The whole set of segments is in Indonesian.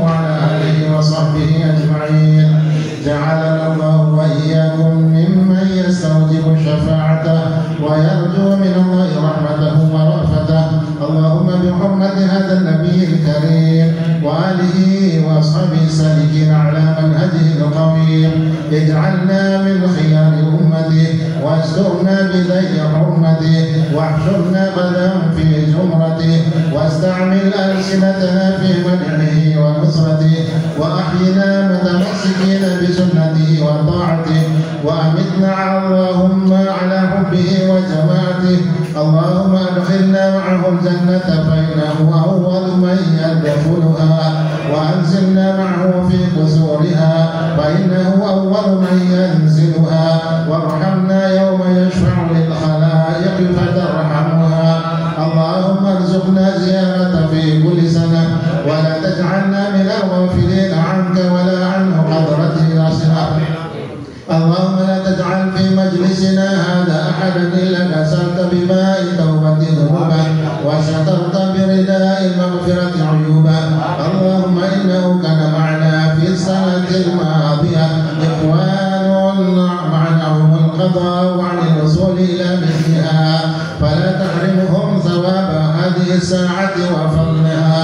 وعلى آله وصحبه أجمعين. جعلنا الله وإياكم ممن يستوجب شفاعته ويرجو من الله رحمته ورأفته. اللهم بحرمة هذا النبي الكريم وآله وأصحابه السالكين على منهجه القويم اجعلنا من خيار أمته واسترنا بذي حرمته واحشرنا غدا في زمرته واستعمل ألسنتنا في مدحه ونصرته وأحينا متمسكين بسنته وطاعته وأمتنا اللهم على حبه وجماعته. اللهم أدخلنا معه الجنة فإنه أول من يدخلها وأنزلنا معه في قصورها فإنه أول من ينزلها وارحمنا يوم يشفع للخلائق فترحمها. اللهم ارزقنا زيارة في كل سنة ولا تجعلنا من الغافلين عنك ولا عن حضرته رسلا. اللهم لا تجعل في مجلسنا هذا أحدا إلا كسرت بماء التوبة ذنوبا وسترت برداء المغفرة عيوبا. اللهم إنه كان معنا في السنة الماضية إخوان معناهم القضاء عن الوصول إلى مثلها فلا تحرمهم ثواب هذه الساعة وفضلها.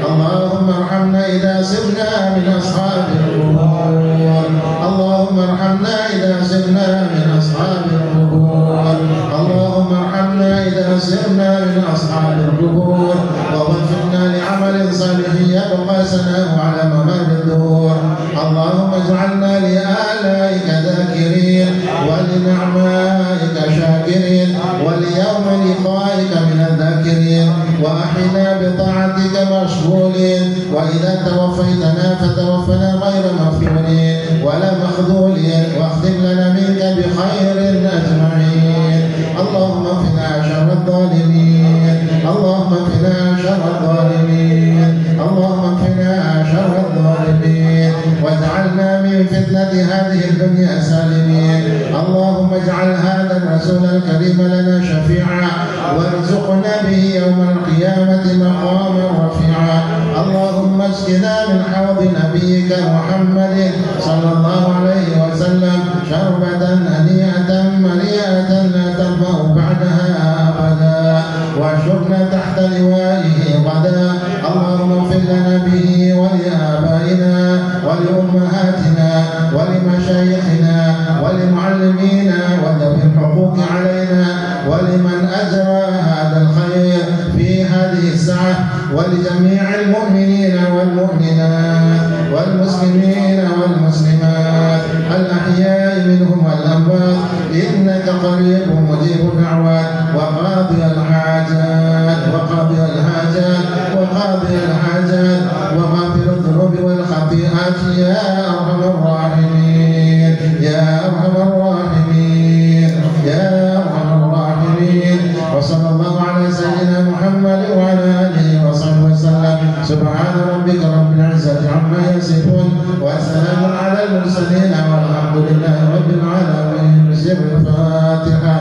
اللهم ارحمنا إذا سرنا من أصحاب القبور. اللهم ارحمنا إذا سرنا من أصحاب القبور. اللهم ارحمنا إذا سرنا من أصحاب القبور ووفقنا لعمل صالح يبقى سناه على ممر الدهور. اللهم اجعلنا لآلائك ذاكرين ولنعمائك شاكرين وليوم لقائك من الذاكرين وأحينا بطاعتك مشغولين وإذا توفيتنا فتوفنا غير مفتونين ولا مخذولين واختم لنا منك بخير أجمعين. اللهم اكفنا شر الظالمين. اللهم اكفنا شر الظالمين. اللهم اكفنا شر الظالمين واجعلنا من فتنة هذه الدنيا سالمين. اللهم اجعل هذا الرسول الكريم لنا شفيعا وارزقنا به يوم القيامة مقاما رفيعا. اللهم اسقنا من حوض نبيك محمد صلى الله عليه وسلم شربة هنيئة مريئة لا تظمأ بعدها أبدا واشربنا تحت لوائه غدا. اللهم اغفر لنا به ولآبائنا ولأمهاتنا ولمشايخنا ولمعلمينا وذوي الحقوق علينا ولمن أجرى هذا الخير في هذه الساعة ولجميع المؤمنين والمؤمنات والمسلمين والمسلمات الأحياء منهم والأموات إنك قريب مجيب الدعوات وقاضي الحاجات وقاضي الحاجات وقاضي الحاجات وغافر الذنوب والخطيئات يا أرحم الراحمين يا أرحم الراحمين يا أرحم الراحمين. وصلى الله على سيدنا محمد وعلى آله وصحبه وسلم. سبحان ربك رب العزة عما يصفون وسلام على المرسلين والحمد لله رب العالمين. بسم الفاتحة.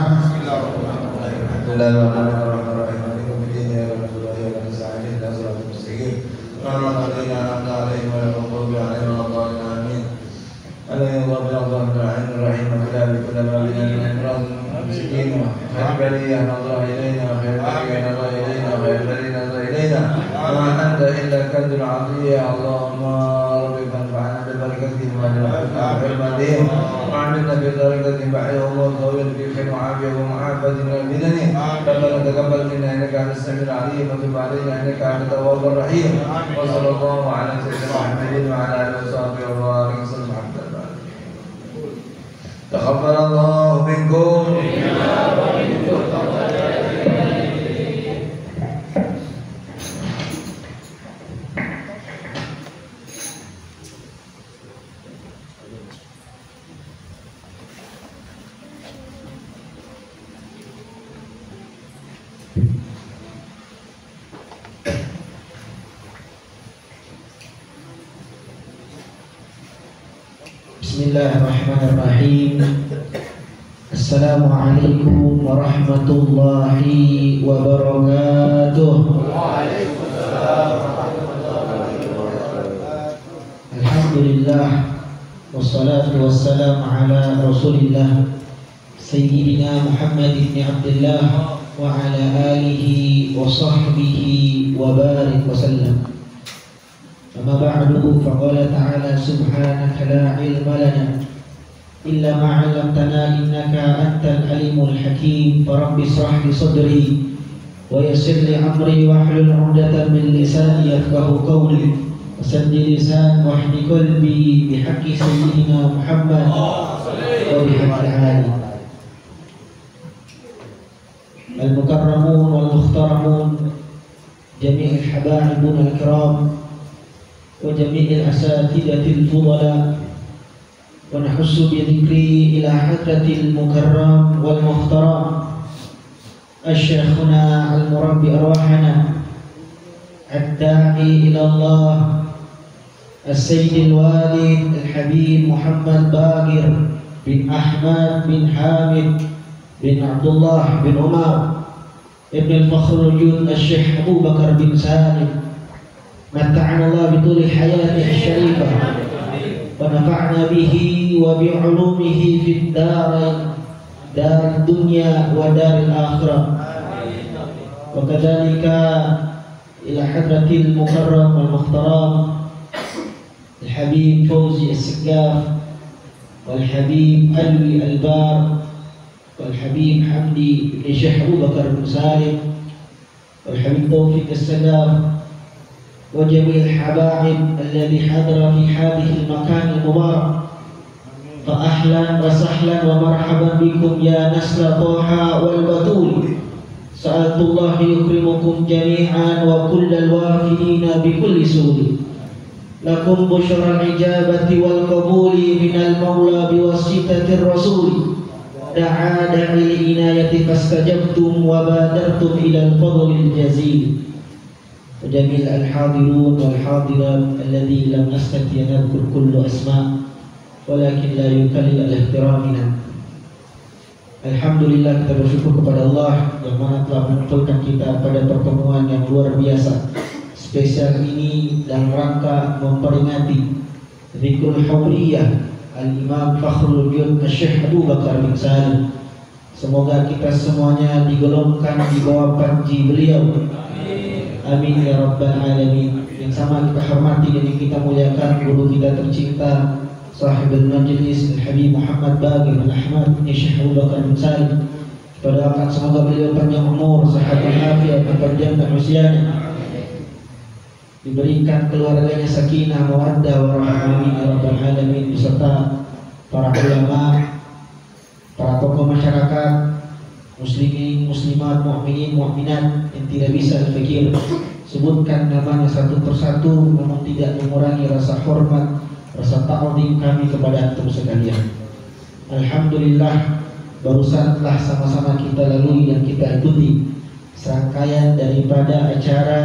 اللهم رب فانفعنا ببركتهم وعملنا ببركتهم بعدهم وطول في خير وعافية ومعافاة البدن. ربنا تقبل منا انك انت السميع العليم وتب علينا انك انت التواب الرحيم. وصلى الله على سيدنا محمد وعلى اله وصحبه وبارك وسلم. تقبل الله منكم. Bismillahirrahmanirrahim. Assalamualaikum warahmatullahi wabarakatuh. Waalaikumsalam warahmatullahi wabarakatuh. Alhamdulillah, wassalatu wassalamu ala Rasulillah Sayyidina Muhammad ibn Abdullah wa ala alihi wa sahbihi wa barik wa sallam. Amma ba'du, faqala ta'ala subhanaka la ilma lana illa ma 'allamtana innaka antal alimul hakim. Rabbi ishrah li sadri wa yassir li amri wahlul 'uqdatam min lisani yafqahu qawli wasaddi lisan wahdi qalbi bihaqqi sayyidina Muhammad wa bihaqqi ali al-mukarramun wal mukhtaramun jami'il habaibun al-kiram wa jami'il asatidatil fudala wa nahussu bi dhikri ila hadratil mukarram wal muhtaram asy-syekhuna al-murabbi arwahana ad-da'i ila Allah as-sayyid al-walid al-habib Muhammad Bagir bin Ahmad bin Hamid bin Abdullah bin Umar ibn al-Fakhrul al-Syekh Abu Bakar bin Salim. Mata'ana Allah bituli hayatihi syarifah wa nafa'na bihi wa bi'ulumihi fid darain, dar dunya wa daril akhirah. Wa kadzalika ila hadratil mukarram wal muhtaram al-habib Fawzi as-Saggaf wal habib Alwi al-Bar والحبيب حمدي بن الشيخ أبو بكر بن سالم والحبيب توفيق السلام وجميع الحبائب الذي حضر في هذه المكان المبارك. فأهلا وسهلا ومرحبا بكم يا نسل طه والبتول. سألت الله يكرمكم جميعا وكل الوافدين بكل سور. لكم بشرى الإجابة والقبول من المولى بواسطة الرسول. دعا داعي العناية فاستجبتم وبادرتم إلى الفضل الجزيل. وجميع الحاضرون والحاضرات الذي لم نستطع نذكر كل أسماء ولكن لا يكلل الاحترامنا. Alhamdulillah, kita bersyukur kepada Allah yang mana telah mengumpulkan kita pada pertemuan yang luar biasa spesial ini dalam rangka memperingati Dzikrul Hawriyah Al-Imam Fakhrul Jud Syekh Abu Bakar bin Salim. Semoga kita semuanya digolongkan di bawah panji beliau. Amin ya rabbal alamin. Yang sama kita hormati dan kita muliakan guru kita tercinta Sahibul Majlis Al-Habib Muhammad Bagir bin Ahmad bin Syekh Abu Bakar bin Salim. Kita doakan semoga beliau panjang umur, sehat walafiat, panjang usianya, diberikan keluarganya sakinah, mawaddah, warahmah, amin ya rabbal alamin, beserta para ulama, para tokoh masyarakat, muslimin, muslimat, mukminin, mukminat yang tidak bisa fikir sebutkan namanya satu persatu, namun tidak mengurangi rasa hormat, rasa ta'zim kami kepada antum sekalian. Alhamdulillah, barusan telah sama-sama kita lalui dan kita ikuti serangkaian daripada acara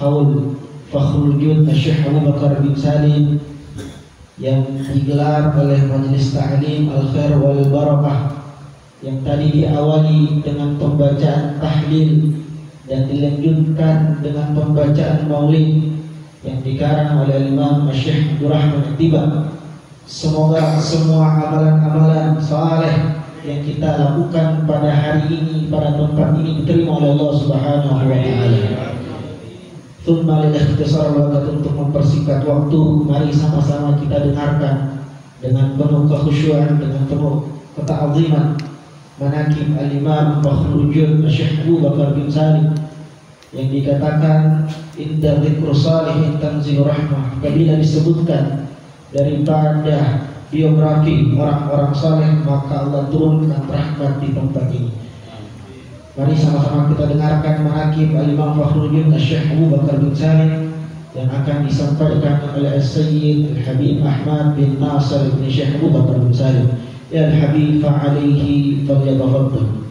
Haul Fakhrul Jud Syekh Abu Bakar bin Salim yang digelar oleh Majelis Ta'lim Al-Khair wal Barakah, yang tadi diawali dengan pembacaan tahlil dan dilanjutkan dengan pembacaan maulid yang dikarang oleh Imam Syekh Abdul Rahman At-Tiba. Semoga semua amalan-amalan saleh yang kita lakukan pada hari ini, pada tempat ini diterima oleh Allah Subhanahu wa taala. Thumma lil-ikhtisar waqt, untuk mempersingkat waktu, mari sama-sama kita dengarkan dengan penuh kekhusyuan, dengan penuh keta'ziman manaqib al-Imam Fakhrul Jud Syekh Abu Bakar bin Salim yang dikatakan inda dzikru salihin tanzilu rahmah. Apabila disebutkan daripada biografi orang-orang saleh, maka Allah turunkan rahmat di tempat ini. Mari sama-sama kita dengarkan manaqib al-Imam Fakhrul Jud Syekh Abu Bakar bin Salim yang akan disampaikan oleh Sayyid Al-Habib Ahmad bin Nasir bin Syekh Abu Bakar bin Salim. Ya Al-Habib fa'alaihi falyatafaddal.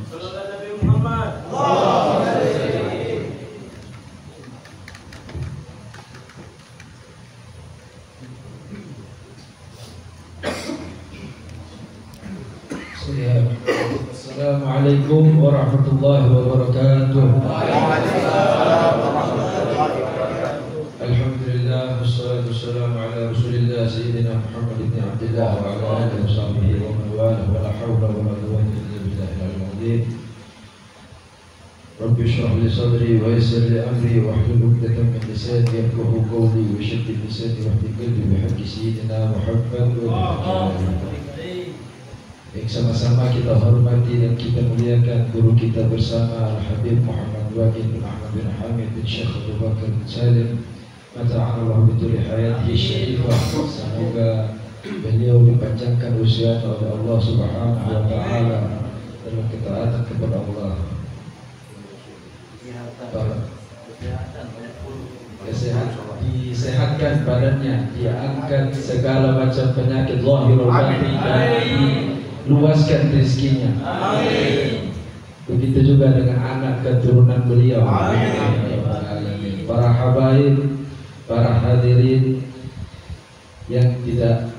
Assalamualaikum warahmatullahi wabarakatuh. Alhamdulillah, wassalatu والسلام على رسول الله سيدنا محمد بن عبد الله وعلى آله وصحبه ومن والاه ولا حول ولا قوة إلا بالله العلي العظيم. رب اشرح لي صدري ويسر لي أمري واحلل عقدة من لساني يفقهوا قولي وشدد لساني واهد قلبي بحق سيدنا محمد Baik, sama-sama kita hormati dan kita muliakan guru kita bersama Al-Habib Muhammad Waqid bin Ahmad bin Hamid bin Syekh Abu Bakar bin Salim mata'anallahu bituli hayatihi syarifah. Semoga beliau dipanjangkan usianya oleh Allah Subhanahu wa ta'ala dalam ketaatan kepada Allah, disehatkan badannya, diangkat segala macam penyakit zahir wal batin dan luaskan rezekinya. Begitu juga dengan anak keturunan beliau. Para habaib, para hadirin yang tidak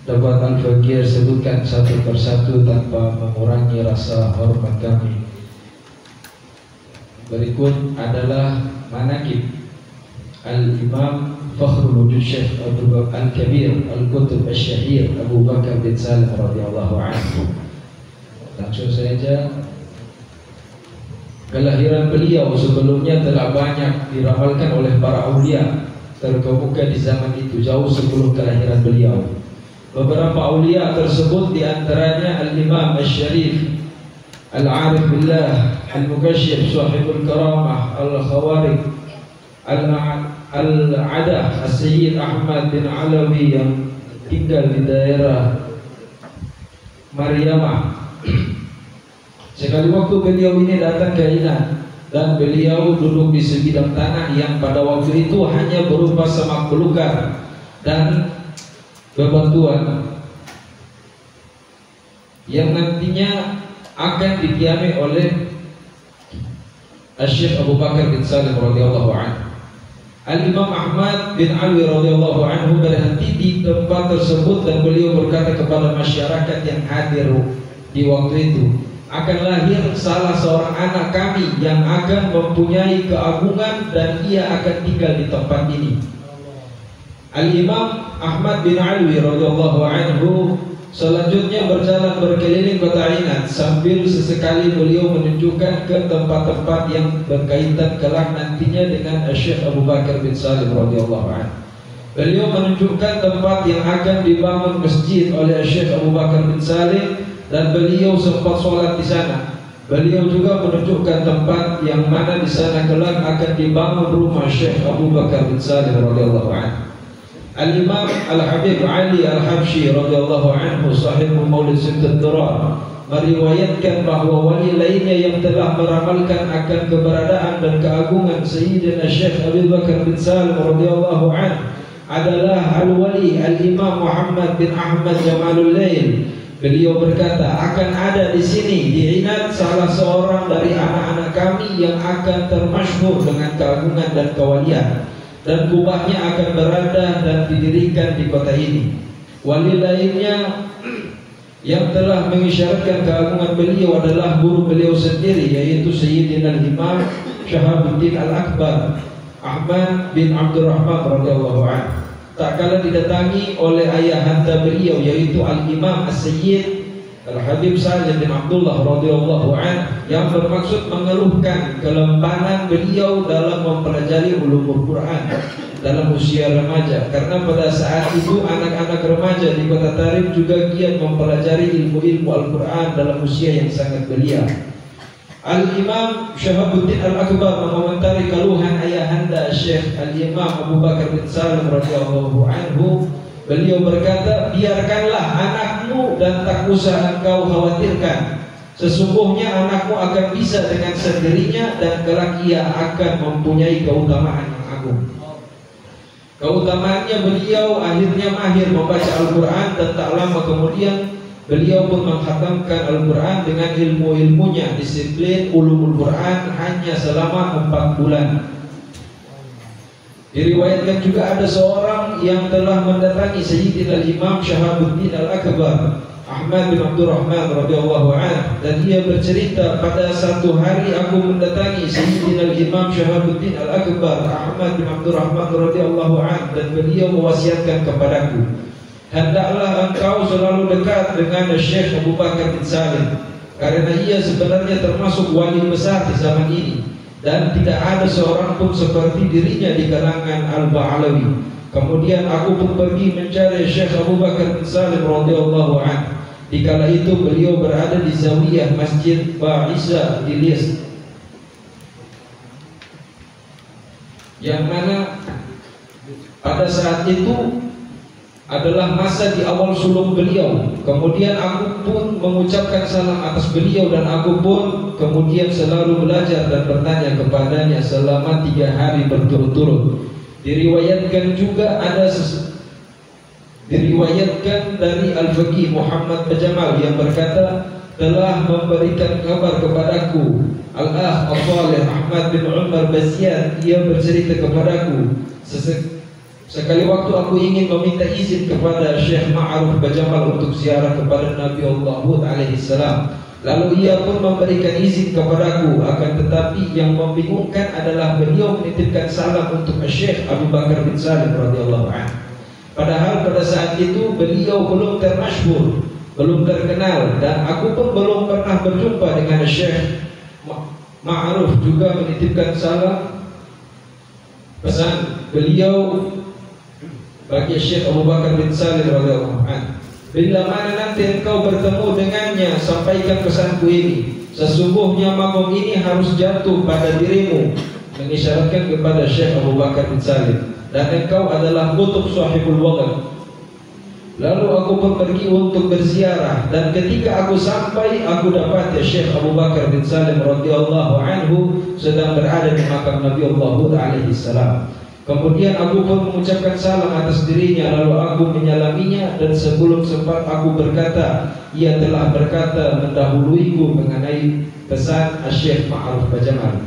dapat Al-Fakir sebutkan satu persatu tanpa mengurangi rasa hormat kami. Berikut adalah manaqib Al-Imam Fakhrul Wujud Syekh Abdul Bakar Al-Kabir Al-Qutb Al-Syahir Abu Bakar bin Salim radhiyallahu anhu. Langsung saja, kelahiran beliau sebelumnya telah banyak diramalkan oleh para aulia terkemuka di zaman itu jauh sebelum kelahiran beliau. Beberapa aulia tersebut diantaranya Al-Imam Al-Syarif Al-Arif Billah Al-Mukashif Sahibul Karamah Al-Khawarik Al-Adah As-Sayyid Ahmad bin Alawi yang tinggal di daerah Mariamah. Sekali waktu beliau ini datang ke Iran dan beliau duduk di sebidang tanah yang pada waktu itu hanya berupa semak belukar dan bebatuan yang nantinya akan didiami oleh Syekh Abu Bakar bin Salim radhiyallahu anhu. Al-Imam Ahmad bin Alwi radhiyallahu anhu berhenti di tempat tersebut dan beliau berkata kepada masyarakat yang hadir di waktu itu, akan lahir salah seorang anak kami yang akan mempunyai keagungan dan ia akan tinggal di tempat ini. Al-Imam Ahmad bin Alwi radhiyallahu anhu selanjutnya berjalan berkeliling kota Ainat sambil sesekali beliau menunjukkan ke tempat-tempat yang berkaitan kelak nantinya dengan Syekh Abu Bakar bin Salim radhiyallahu anhu. Beliau menunjukkan tempat yang akan dibangun masjid oleh Syekh Abu Bakar bin Salim dan beliau sempat sholat di sana. Beliau juga menunjukkan tempat yang mana di sana kelak akan dibangun rumah Syekh Abu Bakar bin Salim radhiyallahu anhu. Al-Imam Al-Habib Ali Al-Habsyi radhiyallahu anhu sahibul Maulid Sittad Durar meriwayatkan bahwa wali lainnya yang telah meramalkan akan keberadaan dan keagungan Sayyidina Syekh Abu Bakar bin Salim radhiyallahu anhu adalah Al-Wali Al-Imam Muhammad bin Ahmad Jamalul Lail. Beliau berkata, akan ada di sini di Inat salah seorang dari anak-anak kami yang akan termasyhur dengan keagungan dan kewalian, dan kubahnya akan berada dan didirikan di kota ini. Wali lainnya yang telah mengisyaratkan keagungan beliau adalah guru beliau sendiri, yaitu Sayyidina Imam Syahabuddin Al-Akbar Ahmad bin Abdurrahman radhiyallahu anhu. Tak kala didatangi oleh ayahanda beliau, yaitu Al-Imam As-Sayyid Al-Habib Salim bin Abdullah radhiyallahu anhu, yang bermaksud mengeluhkan kelembanan beliau dalam mempelajari ulumul Quran dalam usia remaja, karena pada saat itu anak-anak remaja di kota Tarim juga giat mempelajari ilmu-ilmu Al-Quran dalam usia yang sangat belia. Al-Imam Syahabuddin Al-Akbar mengomentari keluhan ayahanda Syekh Al-Imam Abu Bakar bin Salim radhiyallahu anhu. Beliau berkata, biarkanlah anakmu dan tak usah engkau khawatirkan. Sesungguhnya anakmu akan bisa dengan sendirinya dan kelak ia akan mempunyai keutamaan yang agung. Keutamaannya, beliau akhirnya mahir membaca Al-Quran dan tak lama kemudian beliau pun menghatamkan Al-Quran dengan ilmu-ilmunya. Disiplin ulumul Quran hanya selama 4 bulan. Diriwayatkan juga ada seorang yang telah mendatangi Sayyidina Imam Syahabuddin Al-Akbar Ahmad bin Abdurrahman radhiyallahu anhu, dan ia bercerita, pada satu hari aku mendatangi Sayyidina Imam Syahabuddin Al-Akbar Ahmad bin Abdurrahman radhiyallahu anhu, dan beliau mewasiatkan kepadaku, hendaklah engkau selalu dekat dengan Syekh Abu Bakar bin Salim, karena ia sebenarnya termasuk wali besar di zaman ini, dan tidak ada seorang pun seperti dirinya di kalangan Al-Ba'alawi. Kemudian aku pun pergi mencari Syekh Abu Bakar bin Salim radhiyallahu anhu. Di kala itu beliau berada di Zawiyah Masjid Ba'isa di Ilyas, yang mana pada saat itu adalah masa di awal suluk beliau. Kemudian aku pun mengucapkan salam atas beliau, dan aku pun kemudian selalu belajar dan bertanya kepadanya selama 3 hari berturut-turut. Diriwayatkan juga diriwayatkan dari Al-Faqih Muhammad Bajamal yang berkata, telah memberikan kabar kepadaku Al-Akh Al-Salih Ahmad bin Umar Bazian. Ia bercerita kepadaku, sekali waktu aku ingin meminta izin kepada Syekh Ma'ruf Bajamal untuk ziarah kepada Nabi Allah Hud alaihi salam. Lalu ia pun memberikan izin kepadaku, akan tetapi yang membingungkan adalah beliau menitipkan salam untuk Syekh Abu Bakar bin Salim radhiyallahu anhu. Padahal pada saat itu beliau belum termasyhur, belum terkenal, dan aku pun belum pernah berjumpa dengan Syekh Ma'ruf. Juga menitipkan salam pesan beliau bagi Syekh Abu Bakar bin Salim radhiyallahu anhu, bila mana nanti engkau bertemu dengannya, sampaikan pesanku ini. Sesungguhnya makam ini harus jatuh pada dirimu, mengisyaratkan kepada Syekh Abu Bakar bin Salim, dan engkau adalah kutub sahibul waqt. Lalu aku pun pergi untuk berziarah, dan ketika aku sampai, aku dapat Syekh Abu Bakar bin Salim radhiyallahu anhu sedang berada di makam Nabi Allah Hud alaihi salam. Kemudian aku pun mengucapkan salam atas dirinya, lalu aku menyalaminya, dan sebelum sempat aku berkata, ia telah berkata mendahuluiku mengenai pesan Syekh Ma'ruf Bajamal.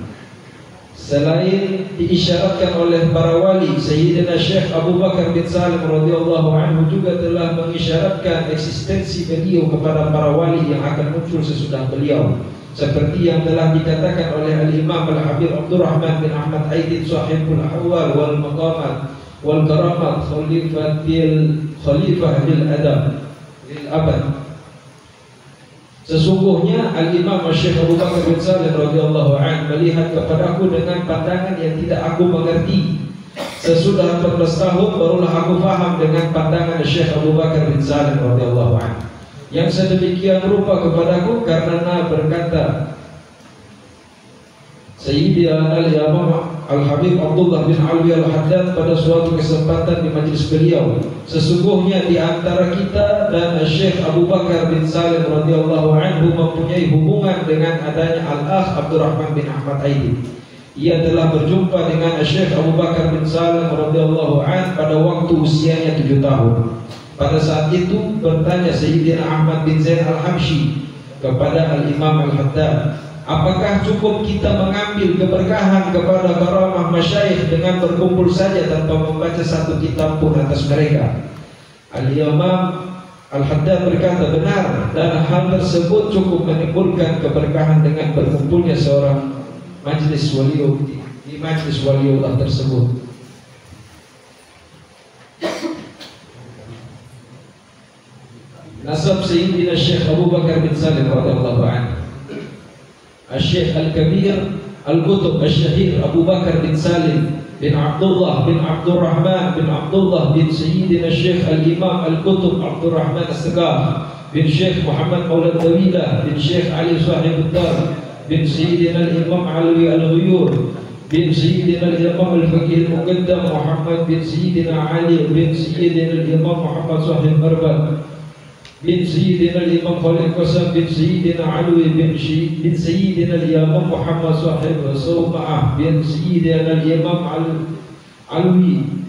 Selain diisyaratkan oleh para wali, Sayyidina Syekh Abu Bakar bin Salim radhiyallahu anhu juga telah mengisyaratkan eksistensi beliau kepada para wali yang akan muncul sesudah beliau, seperti yang telah dikatakan oleh Al-Imam Al-Habib Abdurrahman bin Ahmad Aidin Sahibul Ahwal wal Maqamat wal Karamat Khalifah bil Adab lil Abad. Sesungguhnya Al-Imam Syekh Abu Bakar bin Salim radhiyallahu anhu melihat kepadaku dengan pandangan yang tidak aku mengerti. Sesudah 14 tahun barulah aku faham dengan pandangan Syekh Abu Bakar bin Salim radhiyallahu anhu yang sedemikian rupa kepadaku, karena berkata Sayyidina Al-Imam Al-Habib Abdullah bin Alwi Al-Haddad pada suatu kesempatan di majlis beliau, sesungguhnya di antara kita dan Syekh Abu Bakar bin Salim radhiyallahu anhu mempunyai hubungan dengan adanya Al-Akh Abdurrahman bin Ahmad Aidin. Ia telah berjumpa dengan Syekh Abu Bakar bin Salim radhiyallahu anhu pada waktu usianya 7 tahun. Pada saat itu bertanya Sayyidina Ahmad bin Zain Al-Hamshi kepada Al-Imam Al-Haddad, apakah cukup kita mengambil keberkahan kepada karamah masyayikh dengan berkumpul saja tanpa membaca satu kitab pun atas mereka? Al-Imam Al-Haddad berkata, benar, dan hal tersebut cukup menimbulkan keberkahan dengan berkumpulnya seorang majlis waliullah di majlis waliullah tersebut. Nasab Sayyidina Syekh Abu Bakar bin Salim radhiyallahu anhu. Al-Syekh Al-Kabir Al-Qutb Al-Syahir Abu Bakar bin Salim bin Abdullah bin Abdurrahman bin Abdullah bin Sayyidina Syekh Al-Imam Al-Qutb Abdurrahman As-Sagaf bin Syekh Muhammad Maulad Dawilah bin Syekh Ali Sahib Dar bin Sayyidina Al-Imam Alwi Al-Ghuyur bin Sayyidina Al-Imam Al-Faqih Al-Muqaddam Muhammad bin Sayyidina Ali bin Sayyidina Al-Imam Muhammad Sahib Marbat bin Sayyidina Al-Imam Khalid Qasam bin Sayyidina Alwi bin Sayyidina Al-Imam Muhammad Sahib Sawma'ah bin Sayyidina Al-Imam Alwi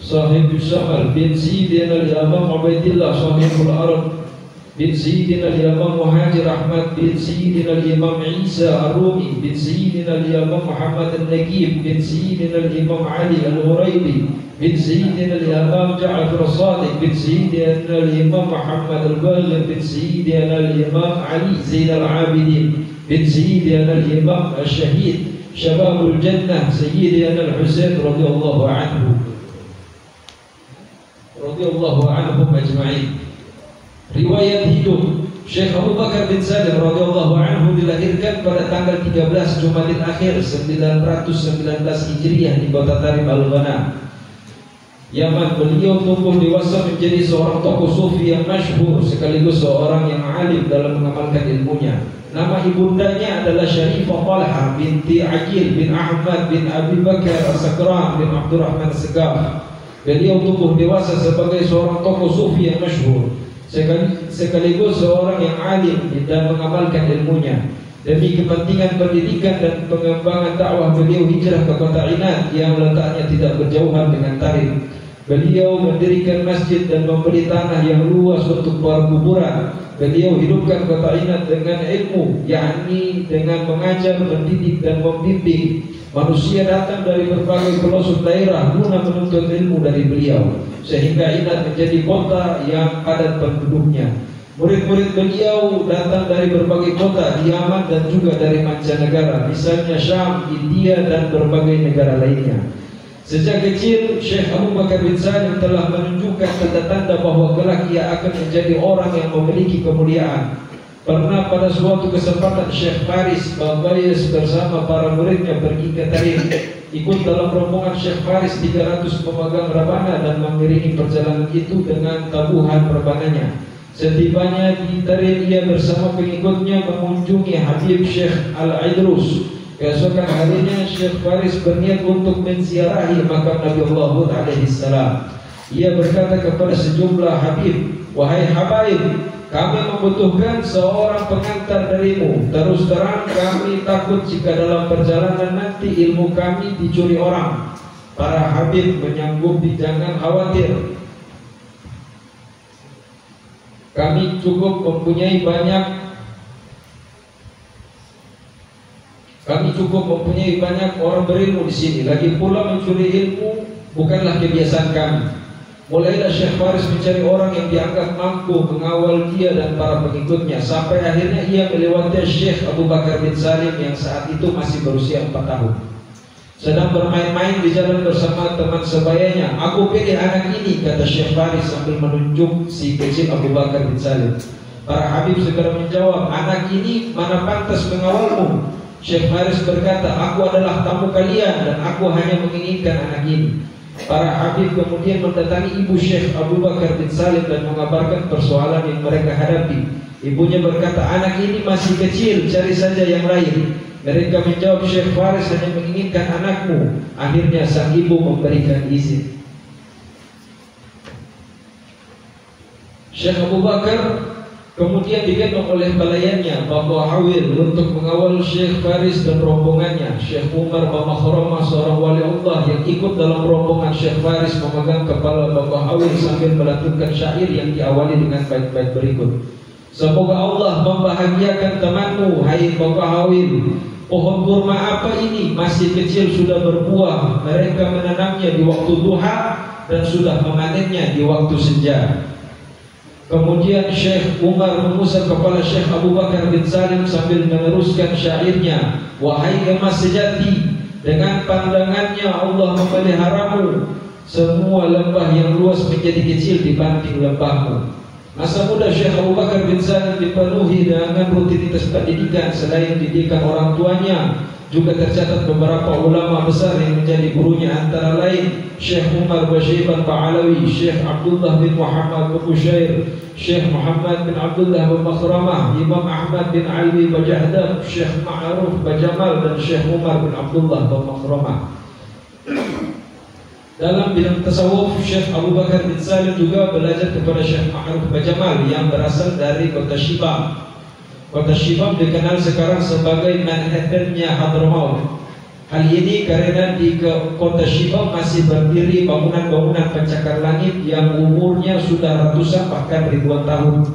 Sahib Syamal bin Sayyidina Al-Imam Ubaidillah Sahibul Arab bin Sayyidina al-Imam Muhajir Ahmad bin Sayyidina al-Imam Isa Ar-Rumi bin Sayyidina al-Imam Muhammad al-Naqib bin Sayyidina al-Imam Ali al-Huraibi bin Sayyidina al-Imam Ja'far al-Sadiq bin Sayyidina al-Imam Muhammad al-Baghir bin Sayyidina al-Imam Ali Zain al-Abidin bin Sayyidina al-Imam al-Syahid Syababul Jannah Sayyidina al-Husain radhiyallahu anhum ajma'in. Riwayat hidup Syekh Abu Bakar bin Salim radhiyallahu anhu dilahirkan pada tanggal 13 Jumadil Akhir 919 Hijriah di kota Tarim Al-Ghana, Yaman. Beliau tumbuh dewasa menjadi seorang tokoh sufi yang masyhur sekaligus seorang yang alim dalam mengamalkan ilmunya. Nama ibundanya adalah Syarifah Talha binti Aqil bin Ahmad bin Abi Bakar As-Sakran bin Abdurrahman As-Segaf. Beliau tumbuh dewasa sebagai seorang tokoh sufi yang masyhur sekaligus seorang yang alim dan mengamalkan ilmunya. Demi kepentingan pendidikan dan pengembangan dakwah, beliau hijrah ke kota Inat yang letaknya tidak berjauhan dengan Tarim. Beliau mendirikan masjid dan membeli tanah yang luas untuk kuburan. Beliau hidupkan kota Inat dengan ilmu, yakni dengan mengajar, mendidik dan membimbing. Manusia datang dari berbagai pelosok daerah guna menuntut ilmu dari beliau, sehingga Inat menjadi kota yang padat penduduknya. Murid-murid beliau datang dari berbagai kota di Yaman dan juga dari mancanegara, misalnya Syam, India dan berbagai negara lainnya. Sejak kecil, Syekh Abu Bakar bin Salim telah menunjukkan tanda-tanda bahwa kelak ia akan menjadi orang yang memiliki kemuliaan. Pernah pada suatu kesempatan Syekh Faris Babayas bersama para muridnya pergi ke Tarim. Ikut dalam rombongan Syekh Faris 300 pemegang rabana dan mengiringi perjalanan itu dengan tabuhan perbananya. Setibanya di Tarim, ia bersama pengikutnya mengunjungi Habib Syekh Al-Idrus. Keesokan harinya Syekh Faris berniat untuk menziarahi makam Nabi Hud alaihi salam. Ia berkata kepada sejumlah Habib, "Wahai Habaib, kami membutuhkan seorang pengantar darimu. Terus terang kami takut jika dalam perjalanan nanti ilmu kami dicuri orang." Para Habib menyanggupi, "Jangan khawatir. Kami cukup mempunyai banyak orang berilmu di sini. Lagi pula mencuri ilmu bukanlah kebiasaan kami." Mulailah Syekh Faris mencari orang yang dianggap mampu mengawal dia dan para pengikutnya, sampai akhirnya ia melewati Syekh Abu Bakar bin Salim yang saat itu masih berusia 4 tahun. Sedang bermain-main di jalan bersama teman sebayanya. "Aku pilih anak ini," kata Syekh Faris sambil menunjuk si kecil Abu Bakar bin Salim. Para Habib segera menjawab, "Anak ini mana pantas mengawalmu?" Syekh Faris berkata, "Aku adalah tamu kalian dan aku hanya menginginkan anak ini." Para Habib kemudian mendatangi ibu Syekh Abu Bakar bin Salim dan mengabarkan persoalan yang mereka hadapi. Ibunya berkata, "Anak ini masih kecil, cari saja yang lain." Mereka menjawab, "Syekh Faris hanya menginginkan anakmu." Akhirnya sang ibu memberikan izin. Syekh Abu Bakar kemudian digendong oleh pelayannya Bapak Hawil untuk mengawal Syekh Faris dan rombongannya. Syekh Umar Bamakhramah, seorang wali Allah yang ikut dalam rombongan Syekh Faris, memegang kepala Bapak Hawil sambil melantunkan syair yang diawali dengan bait-bait berikut. "Semoga Allah membahagiakan temanmu, hai Bapak Hawil. Pohon kurma apa ini? Masih kecil sudah berbuah. Mereka menanamnya di waktu duha dan sudah memanennya di waktu senja." Kemudian Syekh Umar mengusap kepala Syekh Abu Bakar bin Salim sambil meneruskan syairnya, "Wahai emas sejati, dengan pandangannya Allah memeliharamu. Semua lembah yang luas menjadi kecil dibanding lembahmu." Masa muda Syekh Abu Bakar bin Salim dipenuhi dengan rutinitas pendidikan. Selain didikan orang tuanya, juga tercatat beberapa ulama besar yang menjadi gurunya, antara lain Syekh Umar Basyiban Ba'alawi, Syekh Abdullah bin Muhammad bin Usyair, Syekh Muhammad bin Abdullah bin Makhramah, Imam Ahmad bin Alwi Bajahdab, Syekh Ma'ruf Bajamal dan Syekh Umar bin Abdullah bin Makhramah. Dalam bidang tasawuf, Syekh Abu Bakar bin Salim juga belajar kepada Syekh Ma'ruf Bajamal yang berasal dari kota Shibam. Kota Shibam dikenal sekarang sebagai Manhattan-nya Hadramaut. Hal ini karena di kota Shibam masih berdiri bangunan-bangunan pencakar langit yang umurnya sudah ratusan bahkan ribuan tahun.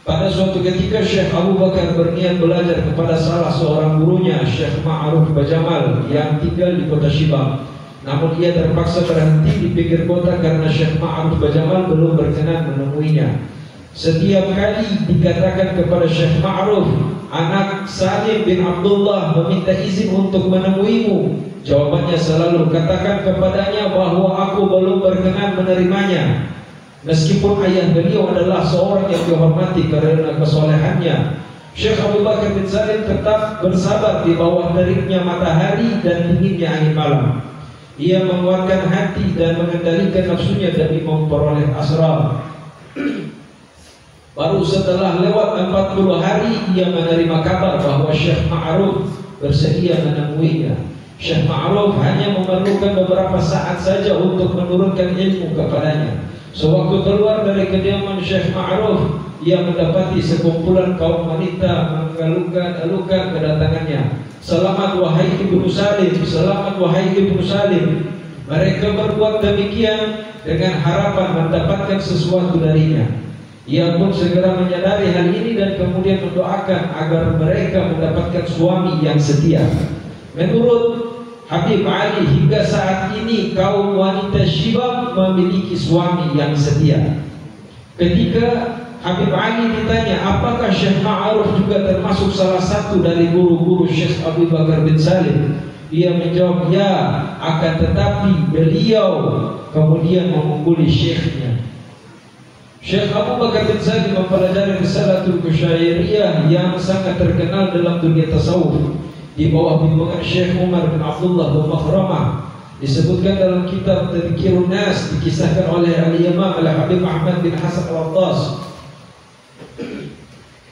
Pada suatu ketika Syekh Abu Bakar berniat belajar kepada salah seorang gurunya, Syekh Ma'ruf Bajamal, yang tinggal di kota Shibam. Namun ia terpaksa berhenti di pinggir kota karena Syekh Ma'ruf Bajamal belum berkenan menemuinya. Setiap kali dikatakan kepada Syekh Ma'ruf, anak Salim bin Abdullah meminta izin untuk menemuimu, jawabannya selalu, katakan kepadanya bahwa aku belum berkenan menerimanya. Meskipun ayah beliau adalah seorang yang dihormati karena kesolehannya, Syekh Abu Bakar bin Salim tetap bersabar di bawah teriknya matahari dan dinginnya angin malam. Ia menguatkan hati dan mengendalikan nafsunya demi memperoleh asrar. Baru setelah lewat 40 hari ia menerima kabar bahwa Syekh Ma'ruf bersedia menemuinya. Syekh Ma'ruf hanya memerlukan beberapa saat saja untuk menurunkan ilmu kepadanya. Sewaktu keluar dari kediaman Syekh Ma'ruf, ia mendapati sekumpulan kaum wanita mengalungkan kedatangannya. Selamat wahai Ibnu Salim, selamat wahai Ibnu Salim. Mereka berbuat demikian dengan harapan mendapatkan sesuatu darinya. Ia pun segera menyadari hal ini dan kemudian mendoakan agar mereka mendapatkan suami yang setia. Menurut Habib Ali, hingga saat ini kaum wanita Shibam memiliki suami yang setia. Ketika Habib Ali ditanya apakah Syekh Ma'ruf juga termasuk salah satu dari guru-guru Syekh Abu Bakar bin Salim, ia menjawab ya, akan tetapi beliau kemudian mengungguli syekhnya. Syekh Abu Bakar bin Salim mempelajari Risalatul Qusyairiyah yang sangat terkenal dalam dunia tasawuf di bawah bimbingan Syekh Umar bin Abdullah Al-Makhramah. Disebutkan dalam kitab Tadhkirun Nas, dikisahkan oleh Al-Imam Al-Habib Ahmad bin Hasan Al-Attas.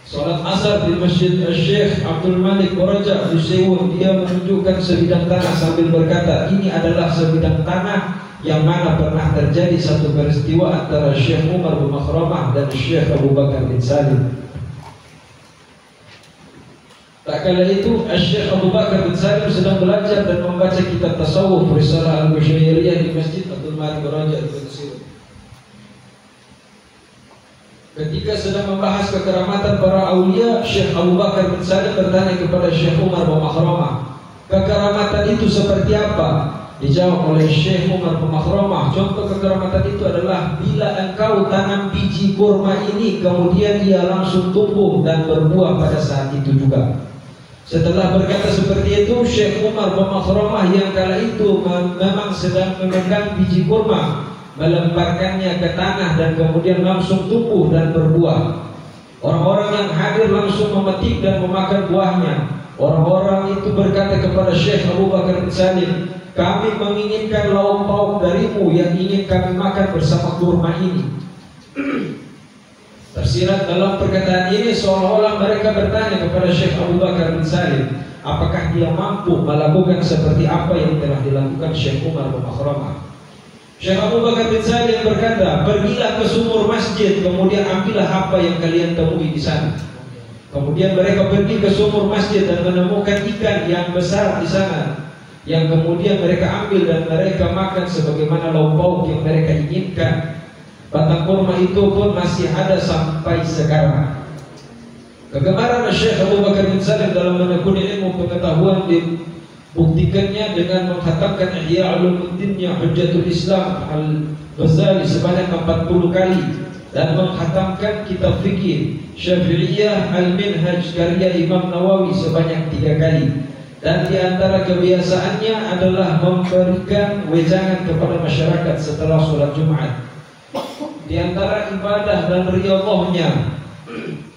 Salat asar di Masjid Syekh Abdul Malik Quraja di Sewun, dia menunjukkan sebidang tanah sambil berkata, ini adalah sebidang tanah yang mana pernah terjadi satu peristiwa antara Syekh Umar bin Makhramah dan Syekh Abu Bakar bin Salim. Tak kala itu Syekh Abu Bakar bin Salim sedang belajar dan membaca kitab tasawuf Risalah Al-Qusyairiyah di Masjid Abdul Malik Quraja di Sewun. Ketika sedang membahas kekeramatan para aulia, Syekh Abu Bakar bin Salim bertanya kepada Syekh Umar bin Makhramah, kekeramatan itu seperti apa? Dijawab oleh Syekh Umar bin Makhramah, contoh kekeramatan itu adalah bila engkau tanam biji kurma ini, kemudian ia langsung tumbuh dan berbuah pada saat itu juga. Setelah berkata seperti itu, Syekh Umar bin Makhramah yang kala itu memang sedang memegang biji kurma, melemparkannya ke tanah dan kemudian langsung tumbuh dan berbuah. Orang-orang yang hadir langsung memetik dan memakan buahnya. Orang-orang itu berkata kepada Syekh Abu Bakar bin Salim, kami menginginkan lauk pauk darimu yang ingin kami makan bersama kurma ini. Tersirat dalam perkataan ini seolah-olah mereka bertanya kepada Syekh Abu Bakar bin Salim, apakah dia mampu melakukan seperti apa yang telah dilakukan Syekh Umar bin Makhramah. Syekh Abu Bakar bin Salim berkata, pergilah ke sumur masjid, kemudian ambillah apa yang kalian temui di sana. Kemudian mereka pergi ke sumur masjid dan menemukan ikan yang besar di sana, yang kemudian mereka ambil dan mereka makan sebagaimana lauk pauk yang mereka inginkan. Batang kurma itu pun masih ada sampai sekarang. Kegemaran Syekh Abu Bakar bin Salim dalam menekuni ilmu pengetahuan dibuktikannya dengan menghatamkan Ihya Ulumuddinnya Hujjatul Islam Al-Ghazali sebanyak 40 kali dan menghatamkan kitab fikih Syafi'iyah Al-Minhaj karya Imam Nawawi sebanyak 3 kali. Dan di antara kebiasaannya adalah memberikan wejangan kepada masyarakat setelah sholat Jumat. Di antara ibadah dan riyadhahnya,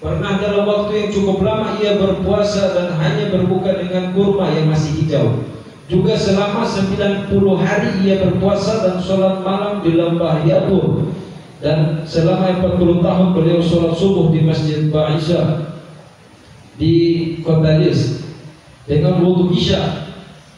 pernah dalam waktu yang cukup lama ia berpuasa dan hanya berbuka dengan kurma yang masih hijau. Juga selama 90 hari ia berpuasa dan sholat malam di lembah Yatur. Dan selama 40 tahun beliau sholat subuh di Masjid Ba'isha di Kota Lis dengan wudu isya.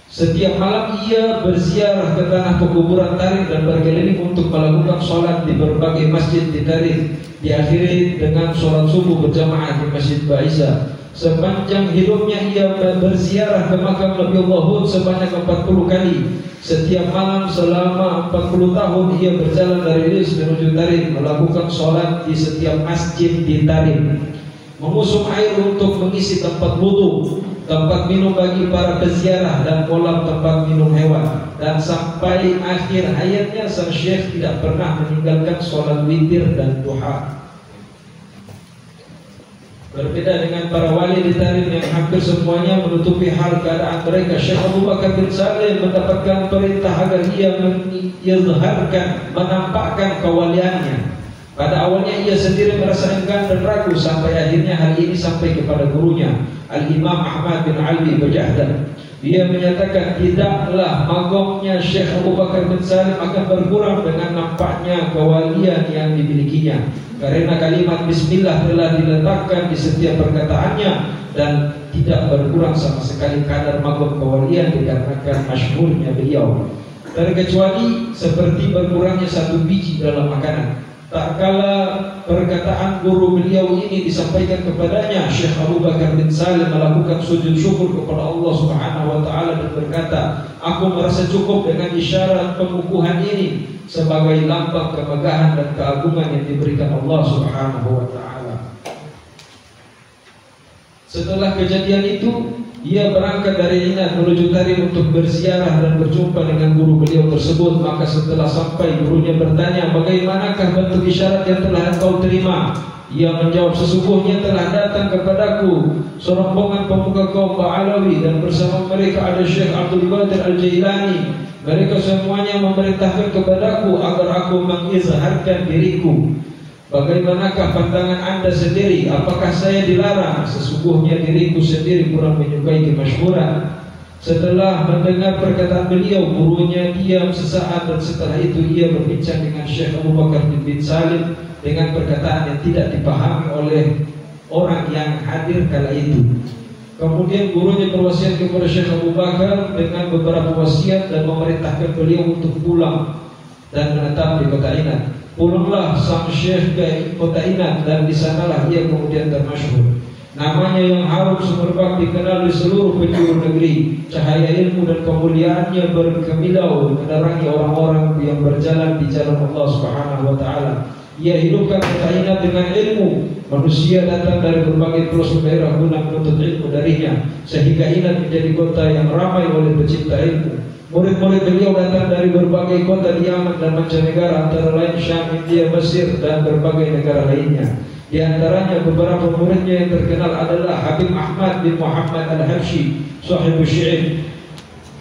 Setiap malam ia berziarah ke tanah pekuburan Tarim dan berkeliling untuk melakukan sholat di berbagai masjid di Tarim. Diakhiri dengan sholat subuh berjamaah di Masjid Ba'isha. Sepanjang hidupnya ia berziarah ke makam Nabiullah Hud sebanyak 40 kali. Setiap malam selama 40 tahun ia berjalan dari Lis menuju Tarim, melakukan sholat di setiap masjid di Tarim, mengusung air untuk mengisi tempat wudu, tempat minum bagi para peziarah, dan kolam tempat minum hewan. Dan sampai akhir hayatnya sang syekh tidak pernah meninggalkan sholat witir dan duha. Berbeda dengan para wali di Tarim yang hampir semuanya menutupi hal keadaan mereka, Syekh Abu Bakar bin Saleh mendapatkan perintah agar ia mengizharkan, menampakkan kewaliannya. Pada awalnya ia sendiri merasa enggan dan ragu, sampai akhirnya hal ini sampai kepada gurunya Al-Imam Ahmad bin Ali Bajahdan. Dia menyatakan tidaklah magomnya Syekh Abu Bakar bin Saleh akan berkurang dengan nampaknya kewalian yang dimilikinya, karena kalimat Bismillah telah diletakkan di setiap perkataannya dan tidak berkurang sama sekali kadar magom kewalian dikarenakan masyhurnya beliau, terkecuali seperti berkurangnya satu biji dalam makanan. Tak kala perkataan guru beliau ini disampaikan kepadanya, Syekh Abu Bakar bin Saleh melakukan sujud syukur kepada Allah Subhanahu wa taala dan berkata, "Aku merasa cukup dengan isyarat pengukuhan ini sebagai lambang kemegahan dan keagungan yang diberikan Allah Subhanahu wa taala." Setelah kejadian itu, ia berangkat dari Inat menuju Tarim untuk berziarah dan berjumpa dengan guru beliau tersebut. Maka setelah sampai, gurunya bertanya, "Bagaimanakah bentuk isyarat yang telah engkau terima?" Ia menjawab, "Sesungguhnya telah datang kepadaku serombongan pemuka kaum Ba'alawi, dan bersama mereka ada Syekh Abdul Qadir Al-Jailani. Mereka semuanya memerintahkan kepadaku agar aku mengizharkan diriku. Bagaimanakah pandangan anda sendiri? Apakah saya dilarang? Sesungguhnya diriku sendiri kurang menyukai kemasyhuran." Setelah mendengar perkataan beliau, gurunya diam sesaat, dan setelah itu ia berbincang dengan Syekh Abu Bakar bin Saleh dengan perkataan yang tidak dipahami oleh orang yang hadir kala itu. Kemudian gurunya berwasiat kepada Syekh Abu Bakar dengan beberapa wasiat dan memerintahkan beliau untuk pulang dan menetap di kota Inat. Pulanglah sang syekh ke kota Inat, dan di sanalah ia kemudian termasyhur. Namanya yang harum semerbak dikenal di seluruh penjuru negeri. Cahaya ilmu dan kemuliaannya berkemilau menerangi orang-orang yang berjalan di jalan Allah Subhanahu wa taala. Ia hidupkan kota Inat dengan ilmu. Manusia datang dari berbagai pelosok daerah guna menuntut ilmu darinya, sehingga Inat menjadi kota yang ramai oleh pecinta ilmu. Murid-murid beliau datang dari berbagai kota di Yaman dan mancanegara, antara lain Syam, India, Mesir, dan berbagai negara lainnya. Di antaranya beberapa muridnya yang terkenal adalah Habib Ahmad bin Muhammad Al-Habsyi, Sahibul Syi'ib,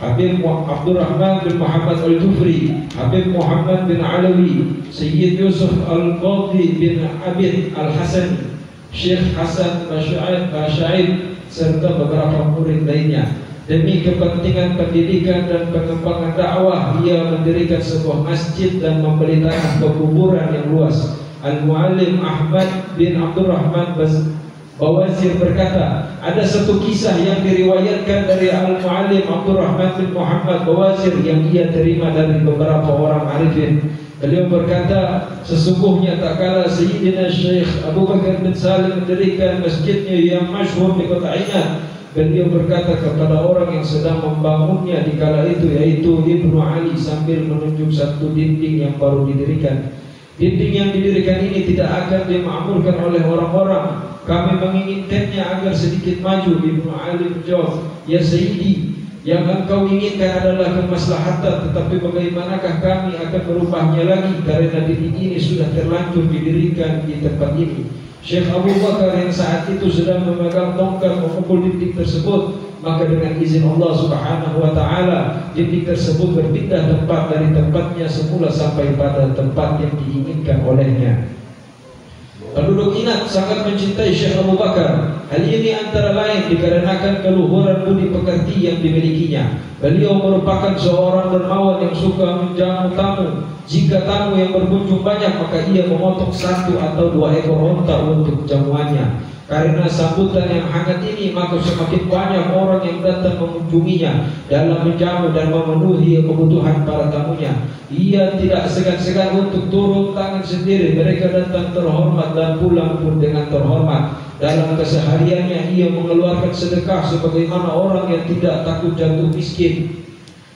Habib Abdurrahman bin Muhammad Al-Jufri, Habib Muhammad bin Alawi, Sayyid Yusuf Al-Qadhi bin Abid Al-Hasan, Syekh Hasan Basyaid, serta beberapa murid lainnya. Demi kepentingan pendidikan dan pengembangan dakwah, ia mendirikan sebuah masjid dan membeli tanah pekuburan yang luas. Al-Muallim Ahmad bin Abdurrahman Bawazir berkata, ada satu kisah yang diriwayatkan dari Al-Muallim Abdurrahman bin Muhammad Bawazir yang ia terima dari beberapa orang arifin. Beliau berkata, sesungguhnya tak kala Sayyidina Syekh Abu Bakar bin Saleh mendirikan masjidnya yang masyhur di kota Inat, beliau berkata kepada orang yang sedang membangunnya di kala itu, yaitu Ibnu Ali, sambil menunjuk satu dinding yang baru didirikan. Dinding yang didirikan ini tidak akan dimakmurkan oleh orang-orang. Kami menginginkannya agar sedikit maju. Ibnu Ali menjawab, "Ya Sayyidi, yang engkau inginkan adalah kemaslahatan, tetapi bagaimanakah kami akan merubahnya lagi, karena dinding ini sudah terlanjur didirikan di tempat ini." Syekh Abu Bakar yang saat itu sedang memegang tongkat memukul dinding tersebut, maka dengan izin Allah Subhanahu wa taala, dinding tersebut berpindah tempat dari tempatnya semula sampai pada tempat yang diinginkan olehnya. Penduduk Inat sangat mencintai Syekh Abu Bakar. Hal ini antara lain dikarenakan keluhuran budi pekerti yang dimilikinya. Beliau merupakan seorang dermawan yang suka menjamu tamu. Jika tamu yang berkunjung banyak, maka ia memotong 1 atau 2 ekor unta untuk jamuannya. Karena sambutan yang hangat ini, maka semakin banyak orang yang datang mengunjunginya dalam menjamu dan memenuhi kebutuhan para tamunya. Ia tidak segan-segan untuk turun tangan sendiri. Mereka datang terhormat dan pulang pun dengan terhormat. Dalam kesehariannya ia mengeluarkan sedekah sebagaimana orang yang tidak takut jatuh miskin.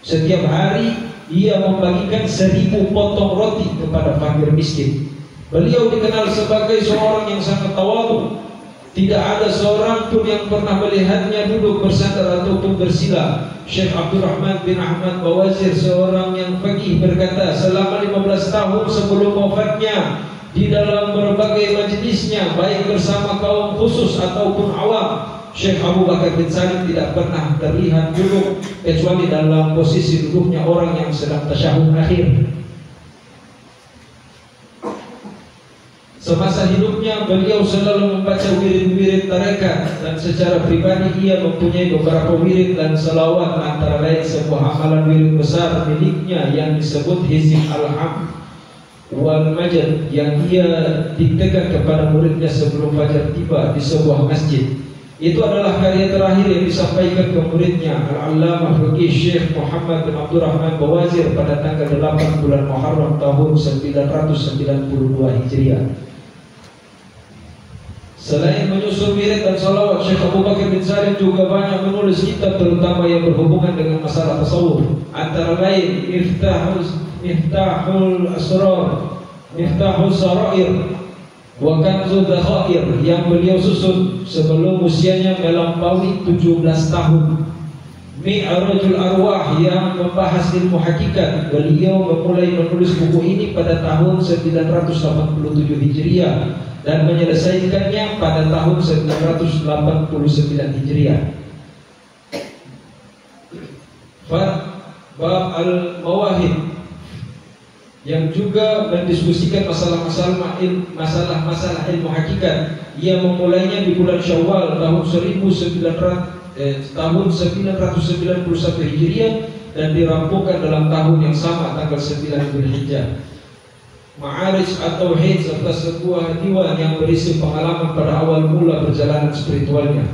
Setiap hari ia membagikan 1000 potong roti kepada fakir miskin. Beliau dikenal sebagai seorang yang sangat tawadhu. Tidak ada seorang pun yang pernah melihatnya duduk bersandar ataupun bersila. Syekh Abdurrahman bin Ahmad Bawazir, seorang yang faqih, berkata, selama 15 tahun sebelum wafatnya, di dalam berbagai majlisnya, baik bersama kaum khusus ataupun awam, Syekh Abu Bakar bin Salim tidak pernah terlihat duduk kecuali dalam posisi duduknya orang yang sedang tasyahud akhir. Semasa hidupnya beliau selalu membaca wirid-wirid tarekat, dan secara pribadi ia mempunyai beberapa wirid dan selawat, antara lain sebuah amalan wirid besar miliknya yang disebut Hizib Al-Ham wal Majid, yang ia diktekan kepada muridnya sebelum fajar tiba di sebuah masjid. Itu adalah karya terakhir yang disampaikan ke muridnya Al-Allamah Faqih Syekh Muhammad bin Abdurrahman Bawazir pada tanggal 8 bulan Muharram tahun 992 Hijriah. Selain menyusun wirid dan salawat, Syekh Abu Bakar bin Salim juga banyak menulis kitab, terutama yang berhubungan dengan masalah tasawuf. Antara lain Miftahul Asrar, Miftahul Sarair, wa Kanzul Dhakhair, yang beliau susun sebelum usianya melampaui 17 tahun. Mi'rajul Arwah, yang membahas ilmu hakikat. Beliau memulai menulis buku ini pada tahun 987 Hijriah dan menyelesaikannya pada tahun 989 Hijriah. Bab Al-Mawahib, yang juga mendiskusikan masalah-masalah ilmu hakikat. Ia memulainya di bulan Syawal tahun 991 Hijriah dan dirampungkan dalam tahun yang sama, tanggal 9 Dzulhijjah. Ma'arij atau Tauhid, serta sebuah diwan yang berisi pengalaman pada awal mula perjalanan spiritualnya.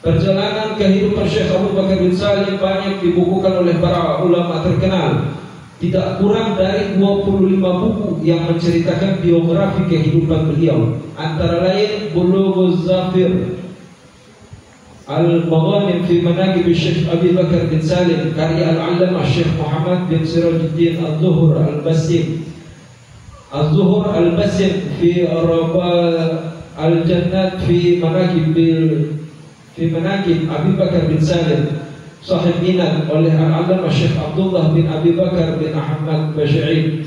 Perjalanan kehidupan Syekh Abu Bakar bin Salim banyak dibukukan oleh para ulama terkenal. Tidak kurang dari 25 buku yang menceritakan biografi kehidupan beliau. Antara lain Bulughuz Zafir, Al-Maghanim fi Manaqib Syekh Abu Bakar bin Salim, karya Al-Allamah Syekh Muhammad bin Sirajuddin Az-Zuhur Al-Basim, Az-Zuhur Al-Basim fi Rabah Al-Jannat fi Manaqib Abu Bakar bin Salim, Sahih Minat oleh Al-Allamah Syekh Abdullah bin Abi Bakar bin Ahmad Basyi'i.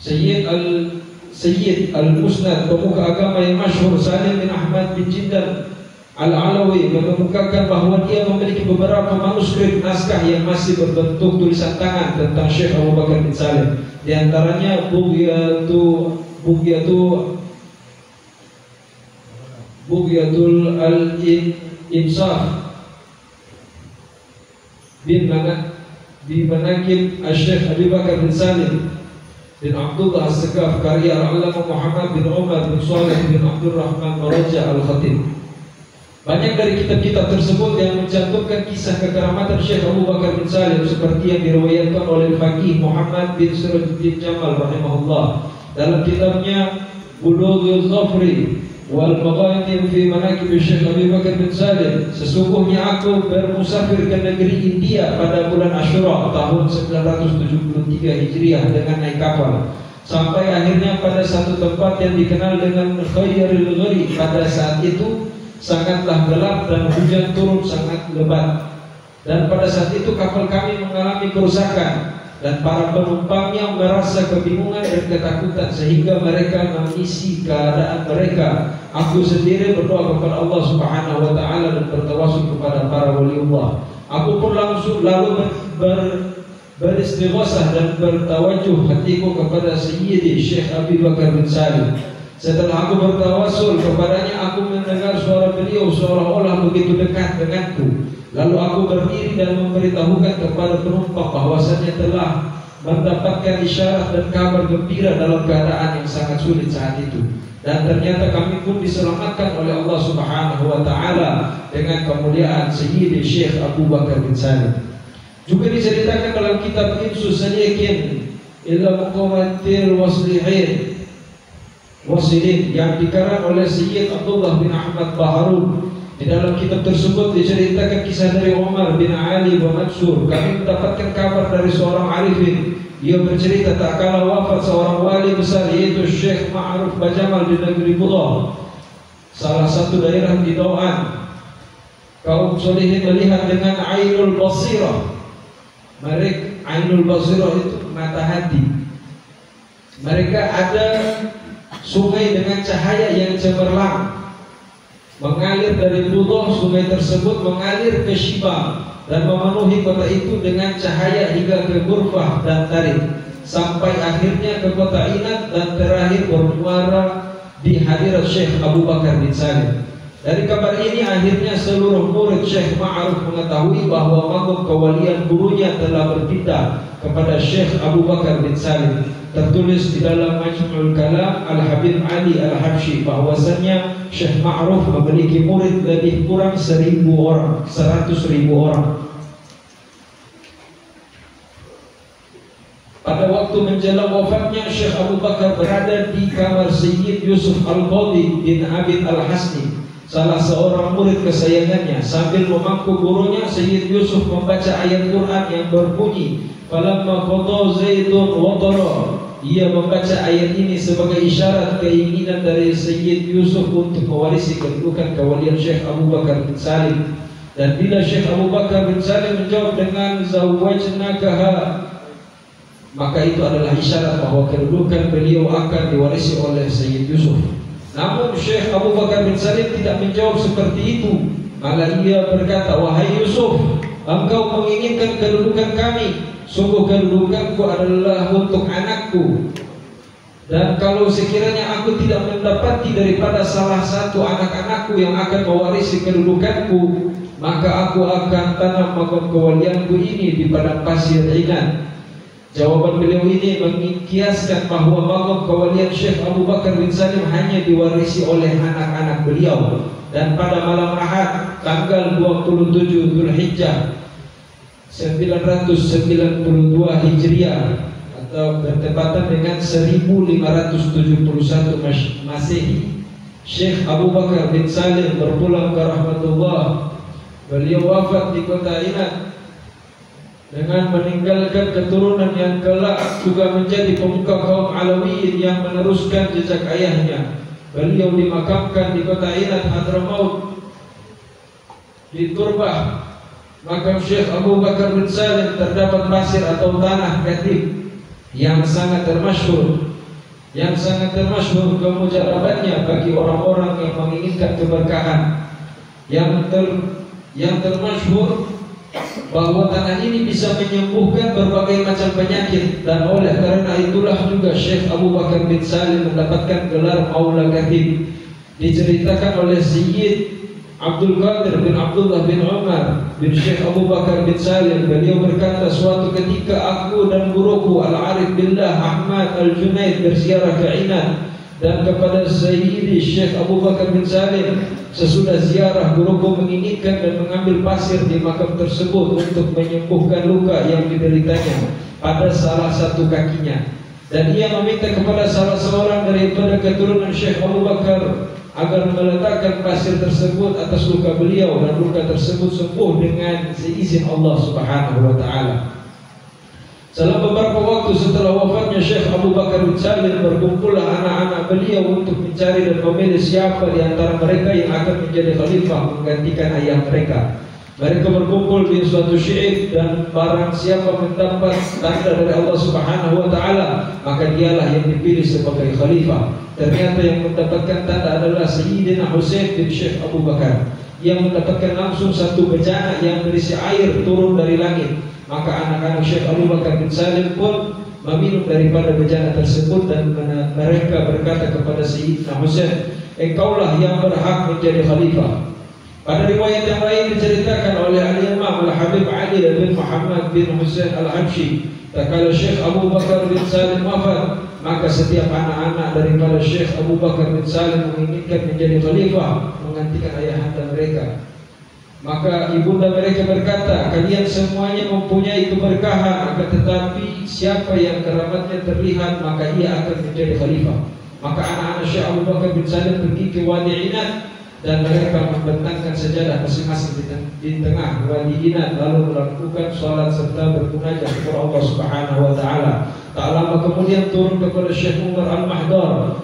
Sayyid Al-Musnad, pemuka agama yang masyhur, Salim bin Ahmad bin Jindan Al-Alawi, mengemukakan bahwa dia memiliki beberapa manuskrip naskah yang masih berbentuk tulisan tangan tentang Syekh Abu Bakar bin Salim. Di antaranya Bughyatul Al-Insaf bin Manaqib Syekh Abu Bakar bin Salim bin Abdullah As-Sakaf, karya Al-Allamah Muhammad bin Umar bin Saleh bin Abdurrahman Maraja Al-Khatib. Banyak dari kitab-kitab tersebut yang mencantumkan kisah kekeramatan Syekh Abu Bakar bin Salim, seperti yang diriwayatkan oleh Faqih Muhammad bin Sirajuddin Jamal rahimahullah dalam kitabnya Bulughuz Zafri wal Maghanim fi Manaqib Syekh Abu Bakar bin Salim. Sesungguhnya aku bermusafir ke negeri India pada bulan Asyura tahun 973 Hijriah dengan naik kapal, sampai akhirnya pada satu tempat yang dikenal dengan Khairul Ghari. Pada saat itu sangatlah gelap dan hujan turun sangat lebat, dan pada saat itu kapal kami mengalami kerusakan dan para penumpangnya merasa kebingungan dan ketakutan sehingga mereka mengisi keadaan mereka. Aku sendiri berdoa kepada Allah Subhanahu wa taala dan bertawasul kepada para waliullah. Aku pun langsung lalu beristighosah dan bertawajuh hatiku kepada Sayyidi Syekh Abu Bakar bin Salim. Setelah aku bertawasul kepadanya, aku mendengar suara beliau seolah-olah begitu dekat denganku. Lalu aku berdiri dan memberitahukan kepada penumpang bahwasanya telah mendapatkan isyarat dan kabar gembira dalam keadaan yang sangat sulit saat itu. Dan ternyata kami pun diselamatkan oleh Allah Subhanahu wa taala dengan kemuliaan Sayyidi Syekh Abu Bakar bin Salim. Juga diceritakan dalam kitab Insus Sadiqin ila Muqawatir Wasilin yang dikarang oleh Sayyid Abdullah bin Ahmad Baharun. Di dalam kitab tersebut diceritakan kisah dari Umar bin Ali bin Mansur. Kami mendapatkan kabar dari seorang arifin. Dia bercerita tak kala wafat seorang wali besar yaitu Syekh Ma'ruf Bajamal di negeri Budah, salah satu daerah di Dauan. Kaum solihin melihat dengan Ainul Basirah. Mereka Ainul Basirah itu mata hati. Mereka ada sungai dengan cahaya yang cemerlang mengalir dari Budah. Sungai tersebut mengalir ke Shibam dan memenuhi kota itu dengan cahaya hingga ke Ghurfah dan Tarik, sampai akhirnya ke kota Inat dan terakhir bermuara di hadirat Syekh Abu Bakar bin Salim. Dari kabar ini akhirnya seluruh murid Syekh Ma'ruf mengetahui bahwa maqam kewalian gurunya telah berpindah kepada Syekh Abu Bakar bin Salim. Tertulis di dalam Majmu'ul Kalam Al-Habib Ali Al-Habsyi bahwasannya Syekh Ma'ruf memiliki murid lebih kurang 100.000 orang. Pada waktu menjelang wafatnya, Syekh Abu Bakar berada di kamar Sayyid Yusuf Al-Qadi bin Abid Al-Hasni, salah seorang murid kesayangannya. Sambil memangku gurunya, Sayyid Yusuf membaca ayat Quran yang berbunyi falamma qada Zaidun watara. Ia membaca ayat ini sebagai isyarat keinginan dari Sayyid Yusuf untuk mewarisi kedudukan kewalian Syekh Abu Bakar bin Salim. Dan bila Syekh Abu Bakar bin Salim menjawab dengan zawwajnakaha, maka itu adalah isyarat bahwa kedudukan beliau akan diwarisi oleh Sayyid Yusuf. Namun Syekh Abu Bakar bin Salim tidak menjawab seperti itu. Malah ia berkata, wahai Yusuf, engkau menginginkan kedudukan kami. Sungguh kedudukanku adalah untuk anakku. Dan kalau sekiranya aku tidak mendapati daripada salah satu anak-anakku yang akan mewarisi kedudukanku, maka aku akan tanam maqam kewalianku ini di padang pasir Inat. Jawaban beliau ini mengikiaskan bahwa maqam kewalian Syekh Abu Bakar bin Salim hanya diwarisi oleh anak-anak beliau. Dan pada malam Ahad tanggal 27 Dzulhijjah 992 Hijriah atau bertepatan dengan 1571 Masehi, Syekh Abu Bakar bin Salim berpulang ke rahmatullah. Beliau wafat di kota Inat dengan meninggalkan keturunan yang kelak juga menjadi pemuka kaum Alawiyin yang meneruskan jejak ayahnya. Beliau dimakamkan di kota Inat Hadramaut di Turbah. Makam Syekh Abu Bakar bin Salim terdapat pasir atau tanah katib yang sangat termasyhur, kemujarabannya bagi orang-orang yang menginginkan keberkahan. Yang termasyhur bahwa tanah ini bisa menyembuhkan berbagai macam penyakit, dan oleh karena itulah juga Syekh Abu Bakar bin Salim mendapatkan gelar Maula Katib. Diceritakan oleh Sayyid Abdul Qadir bin Abdullah bin Umar bin Syekh Abu Bakar bin Salim, beliau berkata, suatu ketika aku dan guruku Al-Arif Billah Ahmad Al-Junaid berziarah ke Inat, dan kepada Sayyidi Syekh Abu Bakar bin Salim. Sesudah ziarah, guruku menginginkan dan mengambil pasir di makam tersebut untuk menyembuhkan luka yang dideritanya pada salah satu kakinya. Dan ia meminta kepada salah seorang daripada keturunan Syekh Abu Bakar agar meletakkan pasir tersebut atas luka beliau, dan luka tersebut sembuh dengan seizin Allah Subhanahu wa taala. Selama beberapa waktu setelah wafatnya Syekh Abu Bakar bin Salim, berkumpullah anak-anak beliau untuk mencari dan memilih siapa di antara mereka yang akan menjadi khalifah menggantikan ayah mereka. Mereka berkumpul di suatu syi'ib, dan barang siapa mendapat tanda dari Allah Subhanahu wa taala, maka dialah yang dipilih sebagai khalifah. Ternyata yang mendapatkan tanda adalah Sayyidina Husain bin Syekh Abu Bakar, yang mendapatkan langsung satu bejana yang berisi air turun dari langit. Maka anak-anak Syekh Abu Bakar bin Salim pun meminum daripada bejana tersebut, dan mereka berkata kepada Sayyidina Husain, engkaulah yang berhak menjadi khalifah. Pada riwayat yang lain diceritakan oleh Al-Imam Al-Habib Ali bin Muhammad bin Husain Al-Habsyi, Tak kala Syekh Abu Bakar bin Salim wafat, maka setiap anak-anak daripada Syekh Abu Bakar bin Salim menginginkan menjadi khalifah menggantikan ayahanda mereka. Maka ibunda mereka berkata, kalian semuanya mempunyai keberkahan, akan tetapi siapa yang keramatnya terlihat maka ia akan menjadi khalifah. Maka anak-anak Syekh Abu Bakar bin Salim pergi ke Wadi Inat dan mereka membentangkan sajadah masing-masing di tengah Wadi Inat, lalu melakukan sholat serta bermunajat kepada Allah Subhanahu wa taala. Tak lama kemudian turun kepada Syekh Umar Al-Mahdar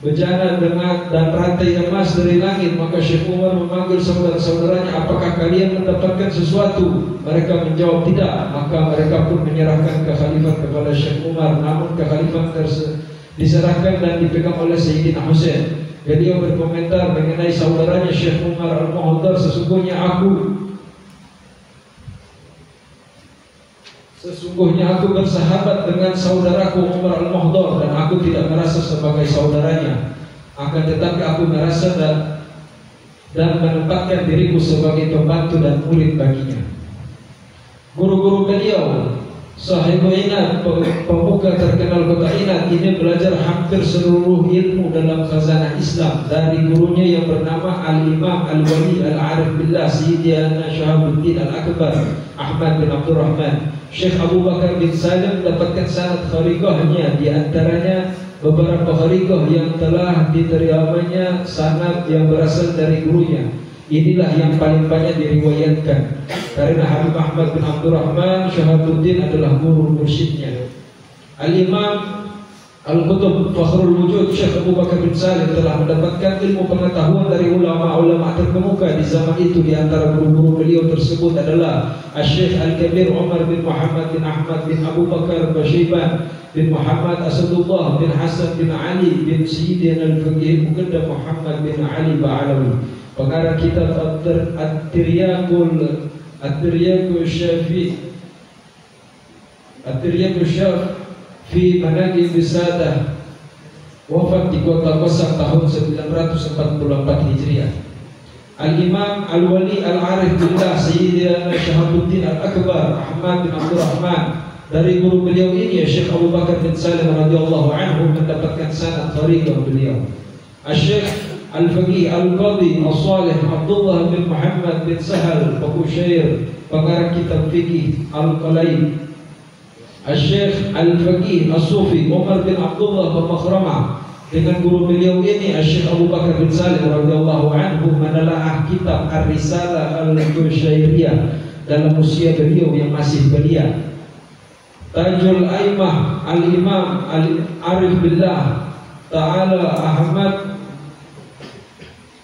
bejana dengan dan rantai emas dari langit. Maka Syekh Umar memanggil saudara-saudaranya, apakah kalian mendapatkan sesuatu? Mereka menjawab tidak. Maka mereka pun menyerahkan kekhalifan kepada Syekh Umar. Namun kekhalifan diserahkan dan dipegang oleh Sayyidina Husain. Beliau berkomentar mengenai saudaranya Syekh Umar Al-Mahdar, sesungguhnya aku bersahabat dengan saudaraku Umar Al-Mahdar dan aku tidak merasa sebagai saudaranya. Akan tetapi aku merasa dan menempatkan diriku sebagai pembantu dan murid baginya. Guru-guru beliau, Sahibu Inat, pemuka terkenal kota Inat, ini belajar hampir seluruh ilmu dalam khazanah Islam dari gurunya yang bernama Al-Imam Al-Wali Al-Arif Billah Sayyidina Syahabuddin Al-Akbar Ahmad bin Abdurrahman. Syekh Abu Bakar bin Salim mendapatkan sanad kharigahnya, di antaranya beberapa kharigah yang telah diterimanya sanad yang berasal dari gurunya. Inilah yang paling banyak diriwayatkan karena Habib Ahmad bin Abdurrahman Syahabuddin adalah guru mursyidnya. Al-Imam Al-Qutub Fakhrul Wujud Syekh Abu Bakar bin Salim telah mendapatkan ilmu pengetahuan dari ulama-ulama terkemuka di zaman itu. Di antara guru-guru beliau tersebut adalah Syekh Al-Kabir Umar bin Muhammad bin Ahmad bin Abu Bakar Basyiban bin Muhammad Asadullah bin Hasan bin Ali bin Sayyidina Al-Faqih Muqaddam Muhammad bin Ali Ba'alawi, pengarang kitab At-Tiryaqul Syaf fi Manaqib Sadah, wafat di kota Qasam tahun 944 Hijriah. Al-Imam Al-Wali Al-Arif Billah Sayyidina Syahabuddin Al-Akbar Ahmad bin Abdurrahman, dari guru beliau ini Syekh Abu Bakar bin Salim radhiyallahu anhu mendapatkan sanad tariqah beliau. Syekh Al-Faqih Al-Qadhi Al-Salih Abdullah bin Muhammad bin Sahal Al-Qushair, pengarang kitab Fiqih Al-Qalaib. Syekh Al-Faqih Al-Sufi Umar bin Abdullah bin Makhramah, dengan guru beliau ini Syekh Abu Bakar bin Salim radhiyallahu anhu menelaah kitab Ar-Risalah Al-Qushairiyah dalam usia beliau yang masih belia. Tajul Aimah Al-Imam Al-Arif Billah Ta'ala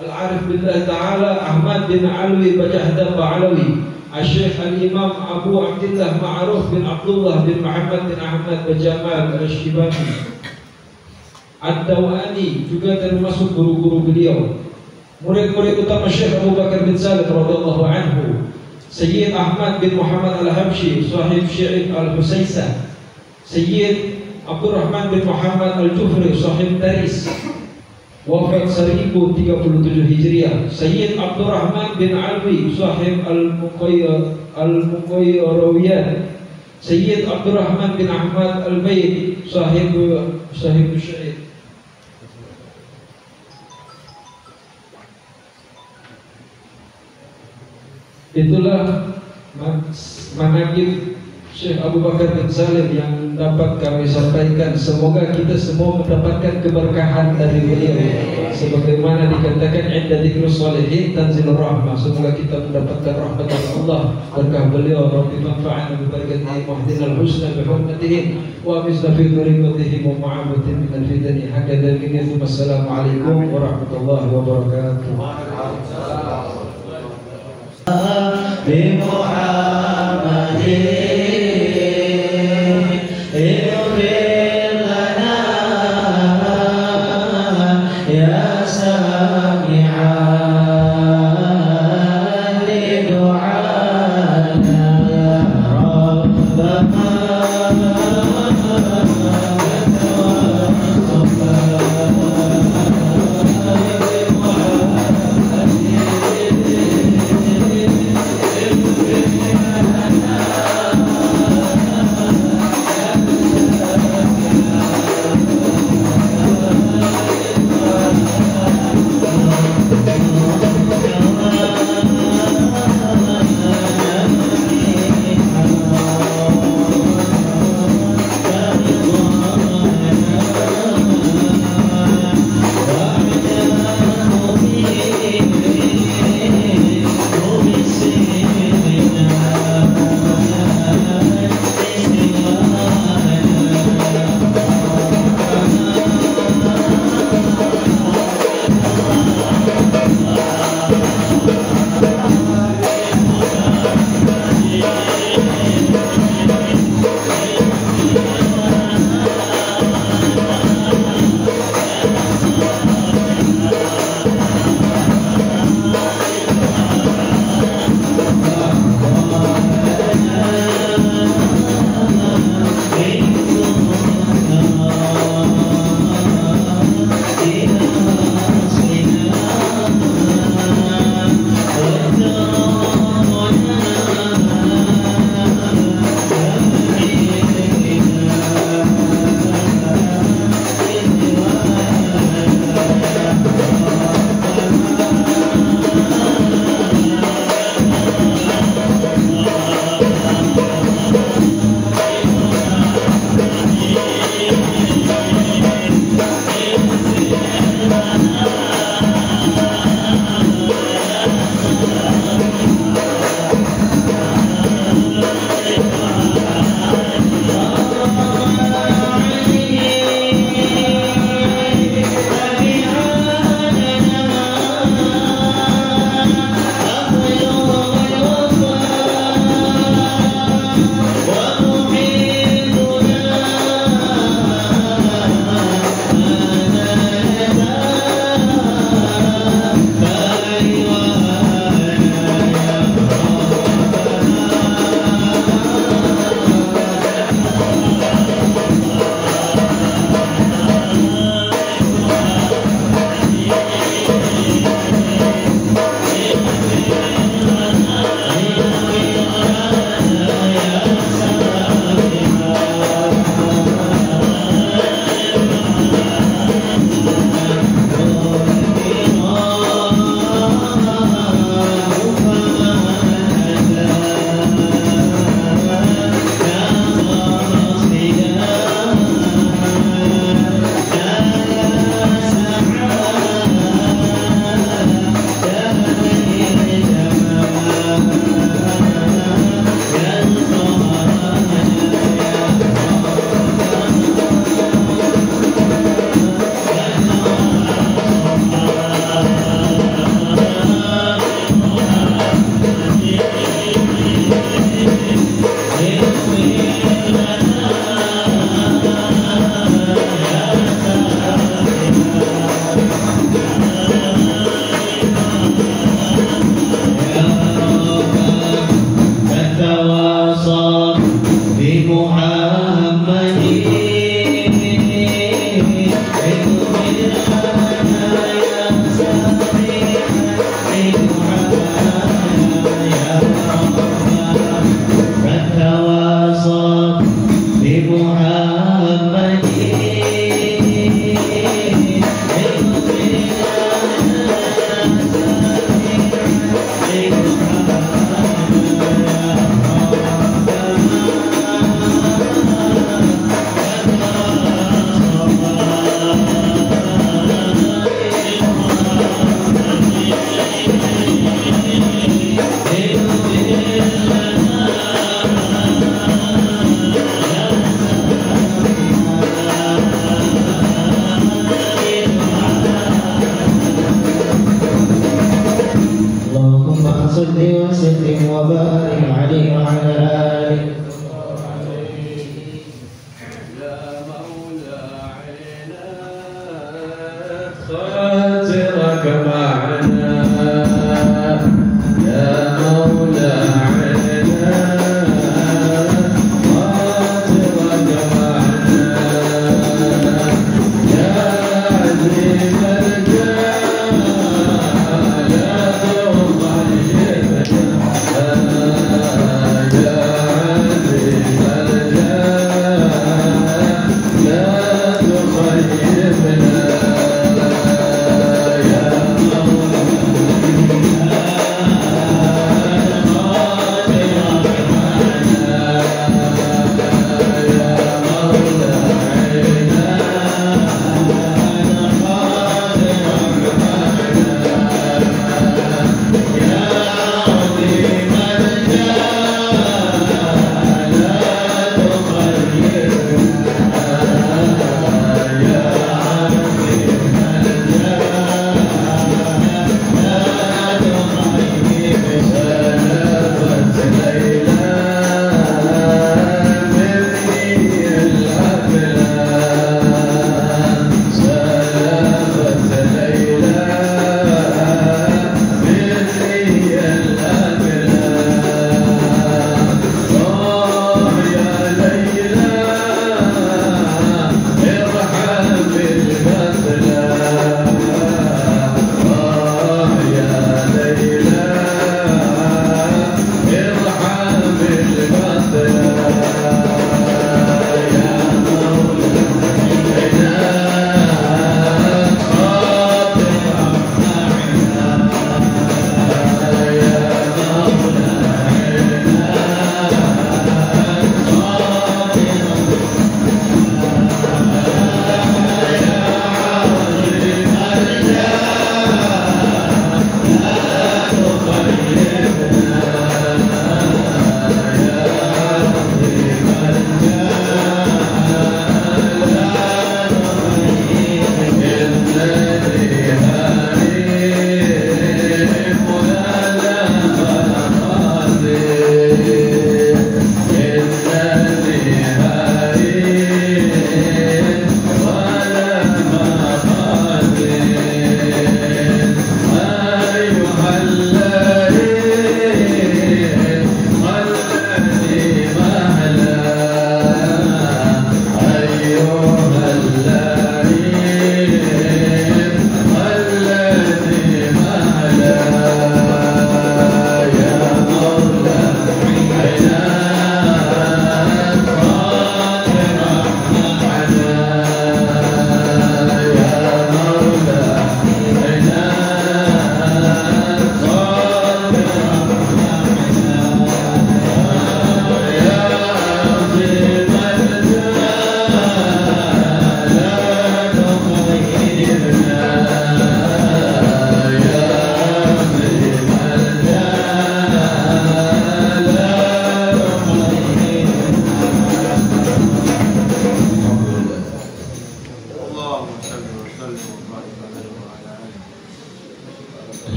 Al-Arif Billah Ta'ala Ahmad bin Alwi Bajahda Ba'alawi. Syekh Al-Imam Abu Abdullah Ma'ruf bin Abdullah bin Muhammad bin Ahmad Bajamal Al-Shibani Ad-Dawani juga termasuk guru-guru beliau. Murid-murid utama Syekh Abu Bakar bin Salim radhiyallahu anhu Sayyid Ahmad bin Muhammad Al-Habsyi Sahib Syi'ib Al-Husaysah, Sayyid Abdurrahman bin Muhammad Al-Jufri Sahib Taris, wafat 1037 Hijriah. Sayyid Abdurrahman bin Alwi Sahib Al-Muqayyarawiyat, Sayyid Abdurrahman bin Ahmad Al-Bayd Sahib Syahid. Itulah manaqib Syekh Abu Bakar bin Salim yang dapat kami sampaikan. Semoga kita semua mendapatkan keberkahan dari beliau, sebagaimana dikatakan inda dzikrus shalihin tanzilur rahmah. Semoga kita mendapatkan rahmat dari Allah, berkah beliau. Rabbi manfa'na bi barakatihi wahdinal husna bi hurmatihi wa misla fi tariqatihi wa ma'abatin min al-fitani hakadha minkum. Assalamualaikum warahmatullahi wabarakatuh. Bi Muhammadin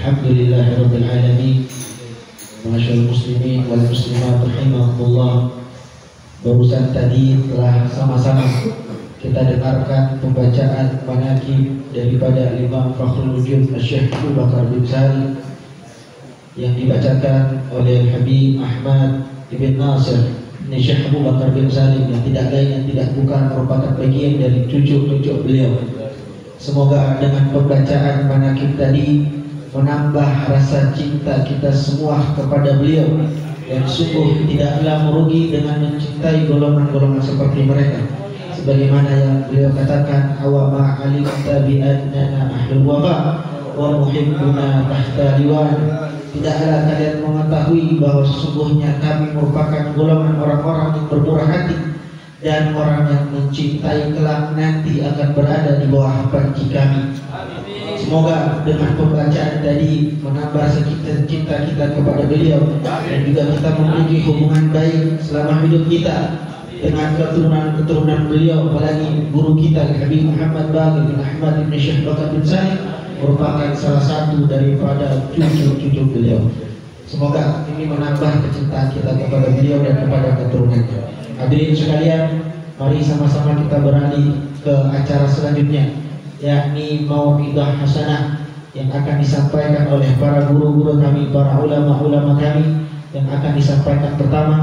Alhamdulillahirabbil alamin. Masyaallah muslimin wal muslimat rahimakumullah. Barusan tadi telah sama-sama kita dengarkan pembacaan manaqib daripada Imam Fakhrul Wujud Syekh Abu Bakar bin Salim yang dibacakan oleh Habib Ahmad Ibn Nasir. Ini Syekh Abu Bakar bin Salim yang tidak lain yang tidak bukan merupakan bagian dari cucu-cucu beliau. Semoga dengan pembacaan manaqib tadi menambah rasa cinta kita semua kepada beliau, dan sungguh tidaklah merugi dengan mencintai golongan-golongan seperti mereka. Sebagaimana yang beliau katakan, awama alimta bi annana ahlul wafa wa muhibbuna tahta liwan. Tidaklah kalian mengetahui bahwa sesungguhnya kami merupakan golongan orang-orang yang bermurah hati dan orang yang mencintai kelak nanti akan berada di bawah panji kami. Semoga dengan pembacaan tadi menambah sedikit cinta kita kepada beliau, dan juga kita memiliki hubungan baik selama hidup kita dengan keturunan beliau, apalagi guru kita Habib Muhammad Baqir bin Ahmad bin Syekh Bakar bin Salim merupakan salah satu daripada cucu-cucu beliau. Semoga ini menambah kecintaan kita kepada beliau dan kepada keturunannya. Hadirin sekalian, mari sama-sama kita beralih ke acara selanjutnya, yakni Mau'idah Hasanah yang akan disampaikan oleh para guru-guru kami, para ulama-ulama kami, yang akan disampaikan pertama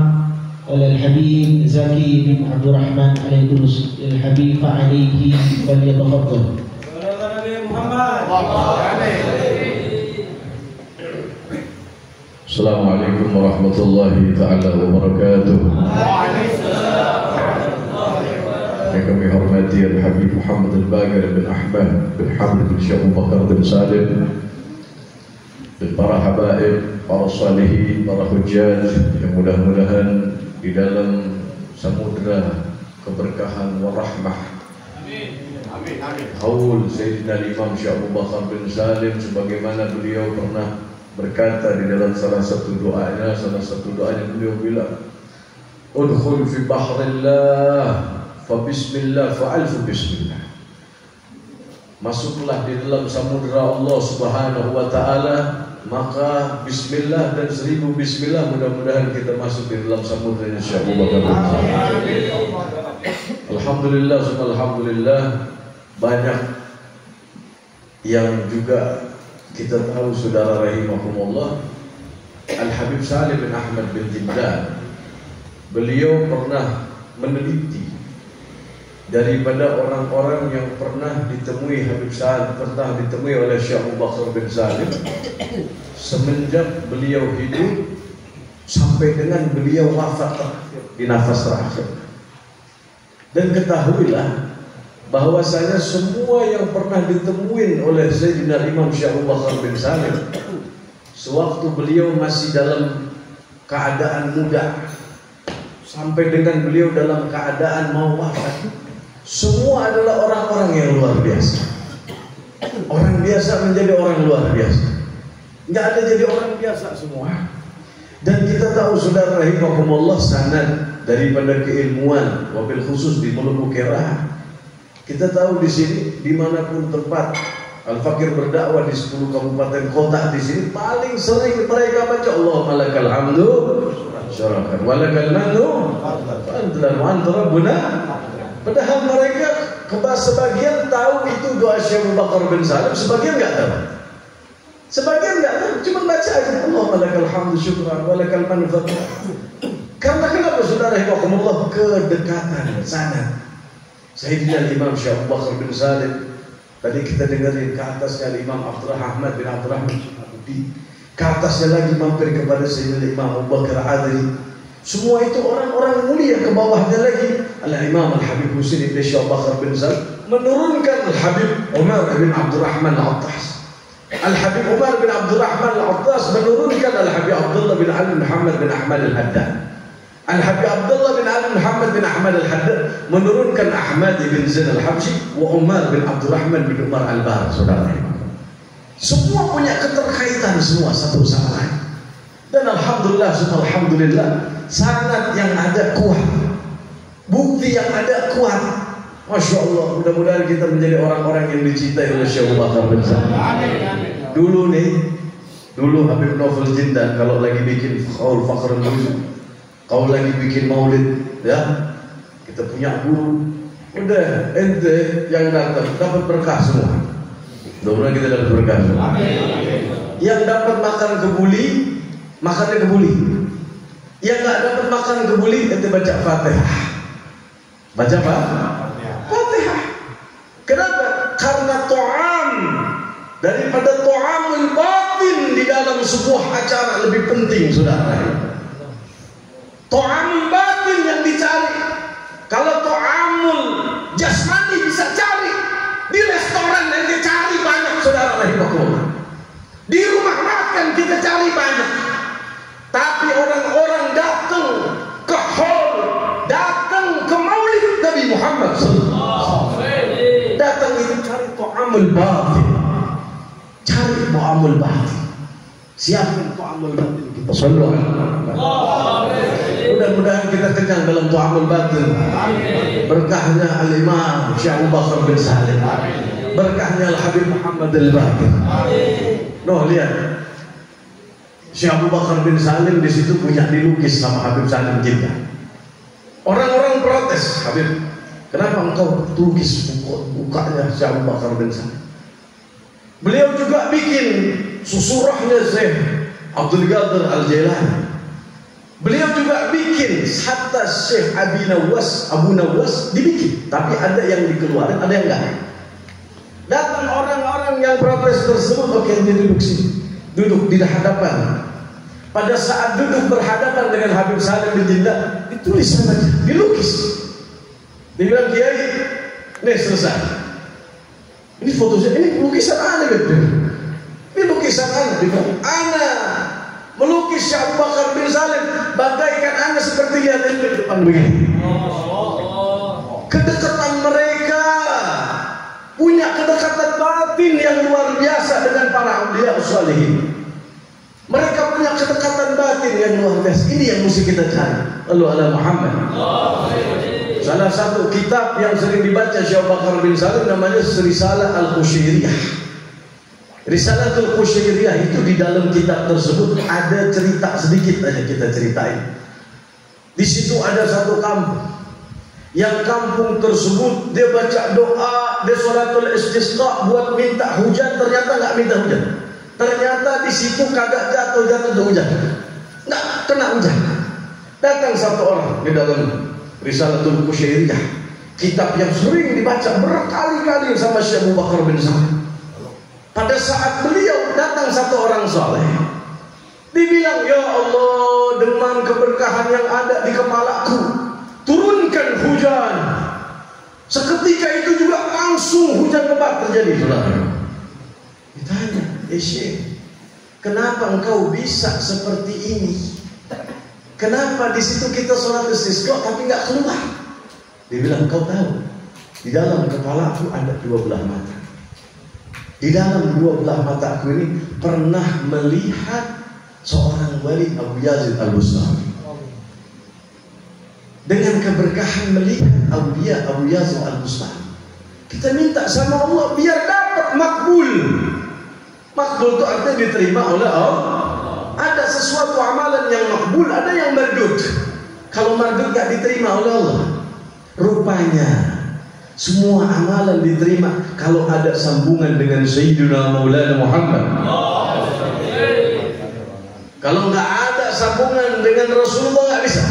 oleh Habib Zaki bin Abdurrahman Al-Idrus. Al-Habib fa'alaihi falyatafaddal. Assalamualaikum warahmatullahi ta'ala wabarakatuh. Yang kami hormati Al-Habib Muhammad Al-Baqir bin Ahmad bin Hamid bin Syekh Abu Bakar bin Salim, dan para habaib, para salihin, para hujjaj yang mudah-mudahan di dalam samudra keberkahan wa rahmah haul Sayyidina Imam Syekh Abu Bakar bin Salim, sebagaimana beliau pernah berkata di dalam salah satu doanya beliau bilang, udkhul fi bahrillah fa bismillah fa alfu bismillah. Masuklah di dalam samudra Allah Subhanahu wa taala, maka bismillah dan 1000 bismillah. Mudah-mudahan kita masuk di dalam samudra Syekh Abu Bakar bin Salim. Alhamdulillah, alhamdulillah, banyak yang juga kita tahu, saudara rahimahumullah, Al-Habib Salim bin Ahmad bin Jimdan, beliau pernah meneliti daripada orang-orang yang pernah ditemui Habib Salim, pernah ditemui oleh Syekh Abu Bakar bin Salim semenjak beliau hidup sampai dengan beliau wafat di nafas terakhir. Dan ketahuilah bahwasanya semua yang pernah ditemuin oleh Sayyidina Imam Syekh Abu Bakar bin Salim sewaktu beliau masih dalam keadaan muda sampai dengan beliau dalam keadaan mau wafat, semua adalah orang-orang yang luar biasa. Orang biasa menjadi orang luar biasa, nggak ada jadi orang biasa semua. Dan kita tahu, saudara rahimahumullah, sanad daripada keilmuan, wabil khusus di Muluku Qiraah. Kita tahu di sini, dimanapun tempat Al-Fakir berdakwah di 10 kabupaten kota di sini, paling sering mereka baca Allahumma lakal hamdu syarakan walakal mandu fa'antlan wa anta rabbuna. Padahal mereka sebagian tahu itu doa Syekh Abu Bakar bin Salim, sebagian enggak tahu. Sebagian enggak tahu, cuma baca aja Allahumma lakal hamdu syukran walakal mandu. Karena kenapa, saudara rahimahumullah? Kedekatan sanad Sayyidina Imam Syekh Abu Bakar bin Salim. Tadi kita dengerin ke atasnya Imam Ahmad bin Abdurrahman Al-Budi, ke atasnya lagi mampir kepada Sayyidina Imam Abu Bakar Adri. Semua itu orang-orang mulia. Ke bawahnya lagi Al-Imam Al-Habib Husain bin Syekh Abu Bakar bin Salim menurunkan Al-Habib Umar bin Abdurrahman Al-Attas. Al-Habib Umar bin Abdurrahman Al-Attas menurunkan Al-Habib Abdullah bin Ali Muhammad bin Ahmad Al-Haddad. Al-Habib Abdullah bin Ali Muhammad bin Ahmad Al-Haddad menurunkan Ahmad bin Zain Al-Habsyi wa Umar bin Abdurrahman bin Umar Al-Bar. Saudara, semua punya keterkaitan semua satu sama lain. Dan alhamdulillah, alhamdulillah, sanad yang ada kuat, bukti yang ada kuat. Masya Allah, mudah-mudahan kita menjadi orang-orang yang dicintai oleh Syekh Abu Bakar bin Salim. Dulu nih, Dulu Habib Novel Jindan kalau lagi bikin Qaul Fakhrul Wujud, kalau lagi bikin maulid, ya kita punya guru, udah ente yang datang dapat berkah semua. Mudah-mudahan kita dapat berkah semua. Yang dapat makan kebuli, makannya kebuli. Yang nggak dapat makan kebuli, ente baca Fatihah. Baca apa? Fatihah. Kenapa? Karena to'am daripada to'amul batin di dalam sebuah acara lebih penting, saudara. To'amul batin yang dicari. Kalau to'amul jasmani bisa cari di restoran yang dicari banyak, saudara. Di rumah makan kita cari banyak. Tapi orang-orang datang ke hall, datang ke maulid Nabi Muhammad SAW, datang itu cari to'amul batin. Cari to'amul batin. Siapkan to'amul batin kita. Sallallahu alaihi wasallam. Mudah-mudahan kita kenyang dalam to'amul batin. Berkahnya Al-Imam Syekh Abu Bakar bin Salim, berkahnya Al-Habib Muhammad Al-Baqir. Noh, lihat Syekh Abu Bakar bin Salim di situ punya dilukis sama Habib Salim Jindan. Orang-orang protes, Habib, kenapa engkau lukis mukanya Syekh Abu Bakar bin Salim? Beliau juga bikin susurahnya Syekh Abdul Qadir Al-Jailani. Beliau juga bikin hatta Syekh Abu Nawas dibikin, tapi ada yang dikeluarkan, ada yang enggak. Datang orang-orang yang protes tersebut, oke, dia duduk sini, duduk di hadapan. Pada saat duduk berhadapan dengan Habib Salim bin Jindan, ditulis saja, dilukis. Dibilang, Kiai, nih selesai. Ini foto saya, ini lukisan ana gitu. Ini lukisan ana, dibilang, ana melukis Syekh Abu Bakar bin Salim bagaikan ana seperti lihat di depan begini. Kedekatan mereka punya kedekatan batin yang luar biasa dengan para auliya sholihin. Mereka punya kedekatan batin yang luar biasa. Ini yang mesti kita cari. Lalu ala Muhammad. Salah satu kitab yang sering dibaca Syekh Abu Bakar bin Salim namanya Risalah Al-Qushairiyah. Risalah Al-Qushairiyah itu di dalam kitab tersebut ada cerita sedikit aja kita ceritain. Di situ ada satu kampung. Yang kampung tersebut dia baca doa, dia sholatul istisqa buat minta hujan, ternyata nggak minta hujan. Ternyata di situ kagak jatuh hujan, nggak kena hujan. Datang satu orang di dalam Risalatul Qushairiyah, kitab yang sering dibaca berkali-kali sama Syekh Abu Bakar bin Salim. Pada saat beliau datang satu orang soleh, dibilang, ya Allah, dengan keberkahan yang ada di kepalaku, turunkan hujan. Seketika itu juga langsung hujan lebat terjadi, saudara. Ditanya, Syekh, kenapa engkau bisa seperti ini? Kenapa di situ kita sholat istisqa tapi nggak keluar? Dia bilang, kau tahu, di dalam kepalaku ada dua belah mata. Di dalam dua belah mataku ini pernah melihat seorang wali Abu Yazid Al-Bustami. Dengan keberkahan melihat aulia Abu Yazid Al-Bustami, kita minta sama Allah biar dapat makbul. Makbul itu artinya diterima oleh Allah. Ada sesuatu amalan yang makbul, ada yang mardud. Kalau mardud gak diterima oleh Allah, rupanya semua amalan diterima kalau ada sambungan dengan Sayyidina Maulana Muhammad. Kalau nggak ada sambungan dengan Rasulullah nggak bisa.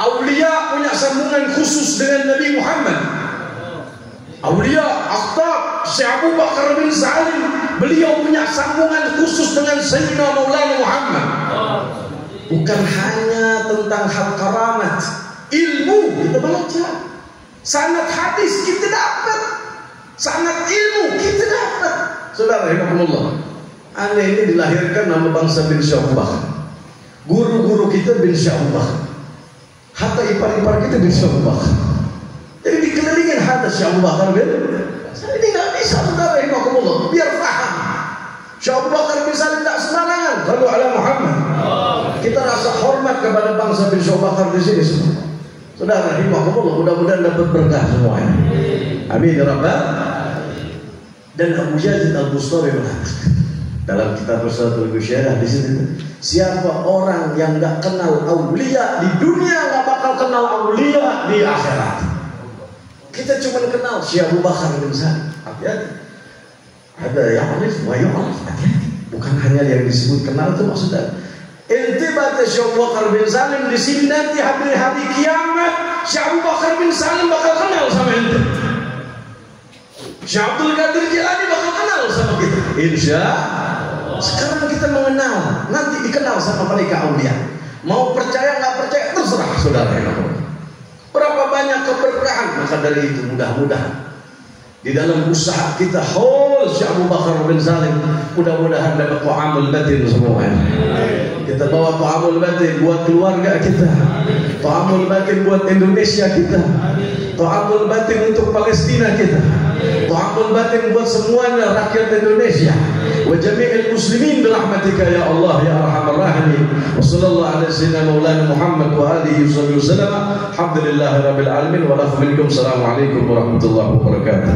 Aulia punya sambungan khusus dengan Nabi Muhammad. Aulia Akhtab Syekh Abu Bakar bin Salim, beliau punya sambungan khusus dengan Sayyidina Maulana Muhammad. Bukan hanya tentang hal karamat, ilmu kita baca. Sanad hadis kita dapat, sanad ilmu kita dapat. Saudara, rahimahullah, anda ini dilahirkan nama bangsa bin Syekh Abu Bakar. Guru-guru kita bin Syekh Abu Bakar. Hatta ipar-ipar kita bin Syekh Abu Bakar. Jadi dikelilingin hatta Syekh Abu Bakar bin. Ini nggak bisa, saudara, rahimahullah. Biar paham, Syekh Abu Bakar bin Salim tidak sembarangan. Lalu ala Muhammad. Kita rasa hormat kepada bangsa bin Syekh Abu Bakar di sini semua. Saudara, rahimahullah, mudah-mudahan dapat berkah semuanya. Amin ya rabbal. Dan Abu Yazid Al-Bustami mengatakan, Dalam kitab Risalatul Syarah di situ, siapa orang yang nggak kenal aulia di dunia nggak bakal kenal aulia di akhirat. Kita cuma kenal Syekh Abu Bakar bin Salim. Hati-hati. Ada yang arif, wa yu'arif. Hati-hati. Bukan hanya yang disebut kenal itu maksudnya. Intibat Syekh Abu Bakar bin Salim di sini nanti hari kiamat, Syekh Abu Bakar bin Salim bakal kenal sama ente. Syekh Abdul Qadir Jilani bakal kenal sama kita. Insya sekarang kita mengenal, nanti dikenal sama mereka aulia. Mau percaya nggak percaya terserah saudara. Berapa banyak keberkahan maka dari itu mudah-mudahan di dalam usaha kita Syekh Abu Bakar bin Salim mudah-mudahan dapat ta'amul batin semua. Kita bawa ta'amul batin buat keluarga kita, ta'amul batin buat Indonesia kita, ta'amul batin untuk Palestina kita, ta'amul batin buat semuanya rakyat Indonesia wa jami'il muslimin birahmatika ya Allah ya arhamar rahimin. Wa sallallahu ala sayyidina maulana Muhammad wa alihi wasallam. Alhamdulillahi rabbil alamin wa lakum. Assalamualaikum warahmatullahi wabarakatuh.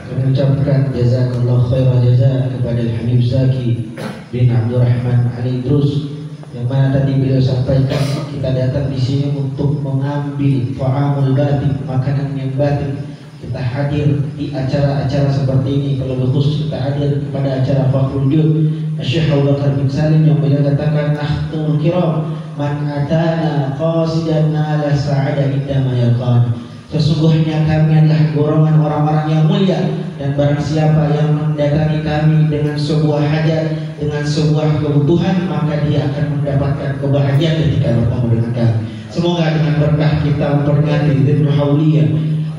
Mengucapkan jazakallahu khairan jazaa kepada Habib Zaki bin Abdurrahman Ali Idrus, yang mana tadi beliau sampaikan kita datang di sini untuk mengambil ta'amul batin, makanan yang batin. Kita hadir di acara-acara seperti ini, kalau khusus kita hadir kepada acara Fakhrul Jud Syekh Abu Bakar bin Salim yang beliau katakan akhtul kiram man atana qasidan nala sa'ada indama yalqan. Sesungguhnya kami adalah golongan orang-orang yang mulia, dan barang siapa yang mendatangi kami dengan sebuah hajat, dengan sebuah kebutuhan, maka dia akan mendapatkan kebahagiaan ketika bertemu dengan kami. Semoga dengan berkah kita memperingati Dzikr Hauliyah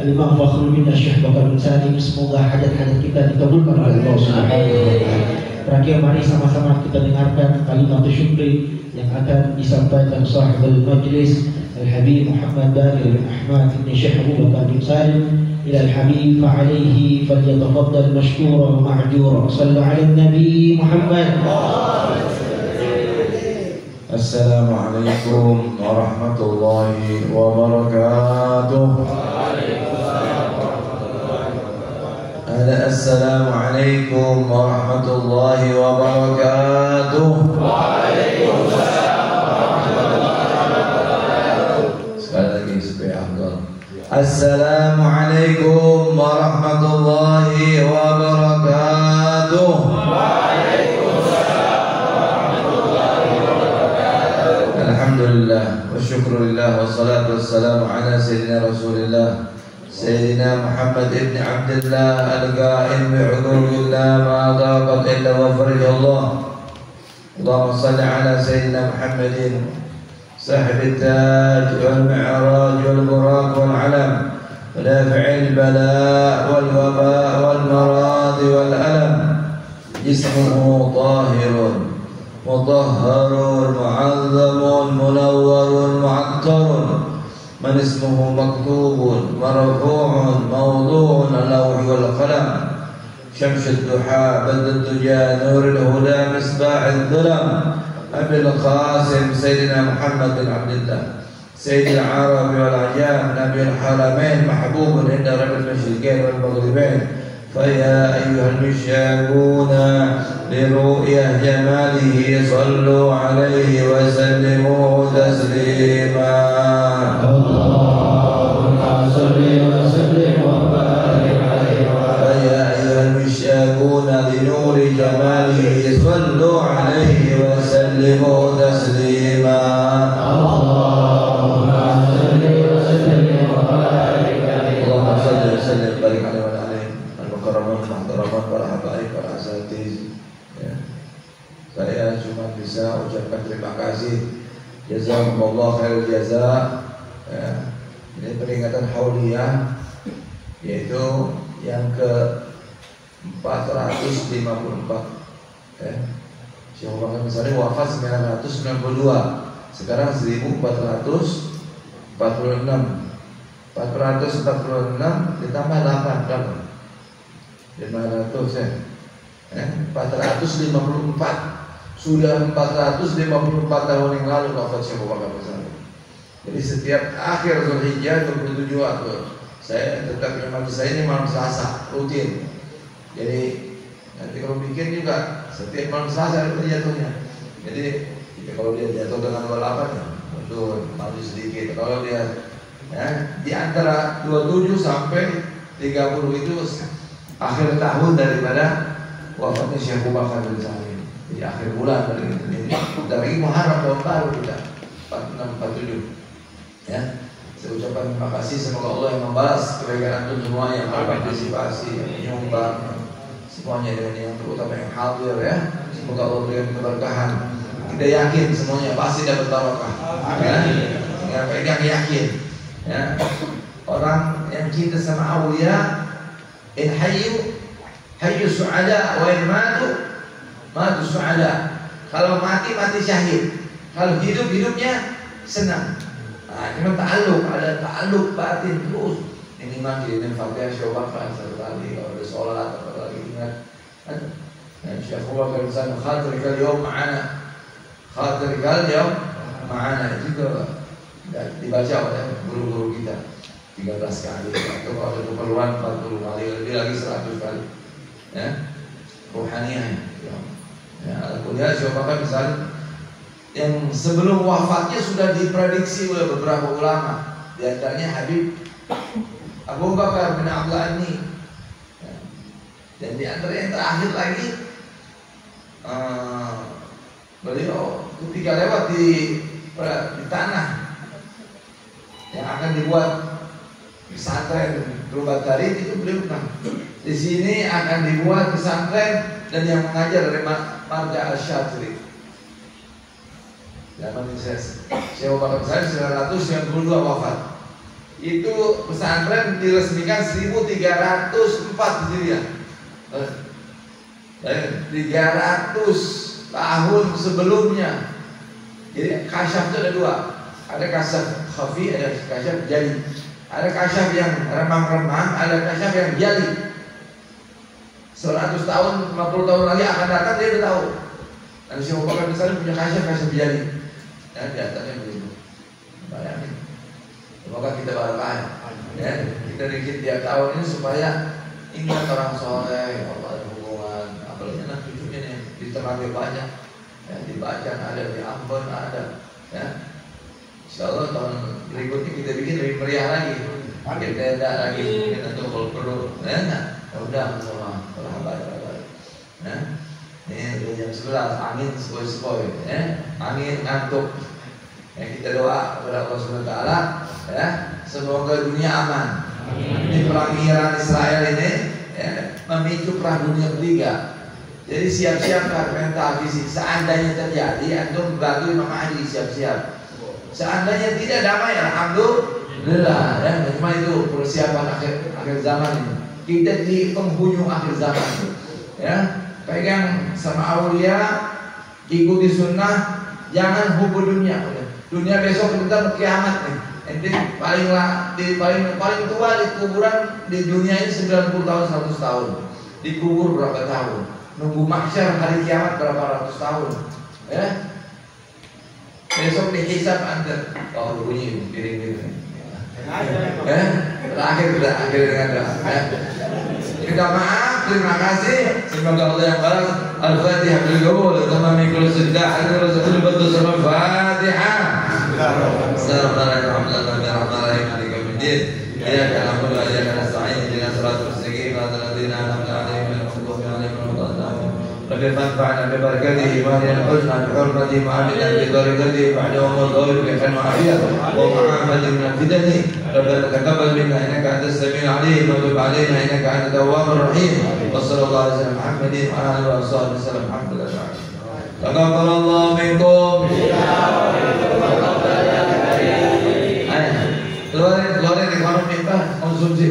Al-Imam Fakhruddin Syekh Bakar bin Salim, semoga hajat-hajat kita dikabulkan oleh Allah Subhanahu wa taala. Terakhir mari sama-sama kita dengarkan kalimat syukri yang akan disampaikan sahibul majlis Al-Habib Muhammad Bakir bin Ahmad bin Syekh Abu Bakar bin Salim ila Al-Habib fa'alaihi falyatafaddal mashkura wa ma'jura. Sallu 'ala Nabi Muhammad. Assalamualaikum warahmatullahi wabarakatuh. Assalamualaikum warahmatullahi wabarakatuh. Waalaikumsalam warahmatullahi wabarakatuh. Sekali lagi supaya afdal. Assalamualaikum warahmatullahi wabarakatuh. Waalaikumsalam warahmatullahi wabarakatuh. Alhamdulillah wa syukrulillah wa salatu wassalamu ala sayyidina Rasulillah سيدنا محمد بن عبد الله القائم بعذور الله ما ضاقت إلا وفرج الله. اللهم صل على سيدنا محمد صاحب التاج والمعراج والبراق والعلم ودافع البلاء والوباء والمراض والألم. جسمه طاهر مطهر معظم منور معطر، من اسمه مكتوب مرفوع موضوع اللوح والقلم. شمس الضحى بدر الدجى نور الهدى مصباح الظلم. أبي القاسم سيدنا محمد بن عبد الله سيد العرب والعجام نبي الحرمين محبوب عند رب المشرقين والمغربين. فيا أيها المشاقون لرؤية جماله صلوا عليه وسلموا تسليما. اللهم صل وسلم وبارك عليه. فيا أيها المشاقون لنور جماله صلوا عليه وسلموا تسليما. اللهم صل وسلم وبارك عليه. اللهم صل وسلم وبارك عليه وعلى آله المكرمين المحترمين para habaib, para asatiz. Saya cuma bisa ucapkan terima kasih, jazakumullah khairul jazaa. Ini peringatan Hauliyah, yaitu yang ke 454. Syekh Abu Bakar bin Salim wafat 992, sekarang 1446. 446 ditambah 8 berapa? 500 ya. 454. Sudah 454 tahun yang lalu wafat Syekh Abu Bakar bin Salim. Jadi setiap akhir Zulhijjah 27 waktu saya tetap memang saya ini malam Selasa rutin. Jadi nanti kalau bikin juga setiap malam Selasa ada jatuhnya. Jadi kalau dia jatuh dengan 28 ya, itu maju sedikit. Kalau dia di antara 27 sampai 30 itu akhir tahun daripada wafatnya Syekh Abu Bakar bin Salim. Jadi akhir bulan dari Muharram tahun baru kita 46 47. Ya. Saya ucapkan terima kasih, semoga Allah yang membalas kebaikan antum semua yang berpartisipasi, yang menyumbang, semuanya dengan yang terutama yang hadir ya. Semoga Allah berikan keberkahan. Kita yakin semuanya pasti dapat barokah. Ya. Sehingga pegang yakin. Ya. Orang yang cinta sama aulia, in hayyu su'ada wa in matu su'ada. Kalau mati syahid. Kalau hidupnya senang. Nah, cuma ada ta'alluq batin terus. Ini mah kirimin Fatihah Syekh Bakar sekali, kalau ada sholat atau lagi ingat. Dan Syekh Bakar misalnya khatirikal yaum ma'ana. Khatirikal yaum ma'ana itu juga dibaca oleh guru-guru kita 13 kali atau kalau ada keperluan 40 kali, lebih lagi 100 kali. Ya. Rohaniah. Ya, kuliah Syekh Bakar misalnya yang sebelum wafatnya sudah diprediksi oleh beberapa ulama, di antaranya Habib Abu Bakar bin Abdul Ani, dan di antara yang terakhir lagi beliau ketika lewat di tanah yang akan dibuat pesantren Rubat Tarid itu beliau bilang di sini akan dibuat pesantren dan yang mengajar dari Marja Al-Syatri. Zaman Syekh Abu Bakar Salim 1992 wafat. Itu pesantren diresmikan 1304 Hijriah. 300 tahun sebelumnya. Jadi kasyaf itu ada dua. Ada kasyaf khafi, ada kasyaf jali. Ada kasyaf yang remang-remang, ada kasyaf yang jali. 100 tahun, 50 tahun lagi akan datang dia udah tahu. Dan Syekh Abu Bakar Salim punya kasyaf jali. Dan datanya begitu. Bayangin. Semoga kita barokah. Ya, kita dikit tiap tahun ini supaya ingat orang soleh, Allah ada hubungan. Apalagi anak cucunya nih di Ternate banyak. Ya, di Bacan ada, di Ambon ada. Ya. Insyaallah tahun berikutnya kita bikin lebih meriah lagi. Kita tenda lagi, kita tuh kalau perlu. Ya, udah semua berhabat. Ya. Ini udah jam 11, angin sepoi-sepoi, ya. Angin ngantuk. Ya, kita doa kepada Allah SWT, ya, semoga dunia aman. Ini perang Iran Israel ini ya, memicu perang dunia ketiga. Jadi siap-siap mental fisik. Seandainya terjadi, antum bantu Imam Ali siap-siap. Seandainya tidak damai, alhamdulillah. Ya, cuma itu persiapan akhir zaman ini. Kita di penghujung akhir zaman. Ya. Pegang sama aulia, ikuti sunnah, jangan hubung dunia. Dunia besok kita kiamat nih. Ente paling tua di kuburan di dunia ini 90 tahun 100 tahun. Dikubur berapa tahun? Nunggu mahsyar hari kiamat berapa ratus tahun. Ya. Besok dihisab anda. Oh bunyi piring-piring. Terakhir dengan doa. Kita maaf, terima kasih. Semoga Allah yang balas. Al-Fatihah bil-qabul tamami kulli siddah ala rasul badus al-Fatihah. Assalamualaikum warahmatullahi wabarakatuh. Ya kana qul ya kana sa'in dengan siratal mustaqim alladzina an'amta 'alaihim ghairil maghdubi 'alaihim waladdallin. Rabbi fanfa'na bi barakatihi wa lana husna bi hurmati ma'amina bi barakatihi ba'da umur dhawil bi khair wa afiyah wa ma'amadin min fitani. Rabbana taqabbal minna innaka antas samiul 'alim wa tub 'alaina innaka antat tawwabur rahim. Wa sallallahu alaihi wasallam Muhammadin wa ala alihi wasallam alhamdulillah. Taqabbalallahu minkum. Keluarin di kolom minta konsumsi.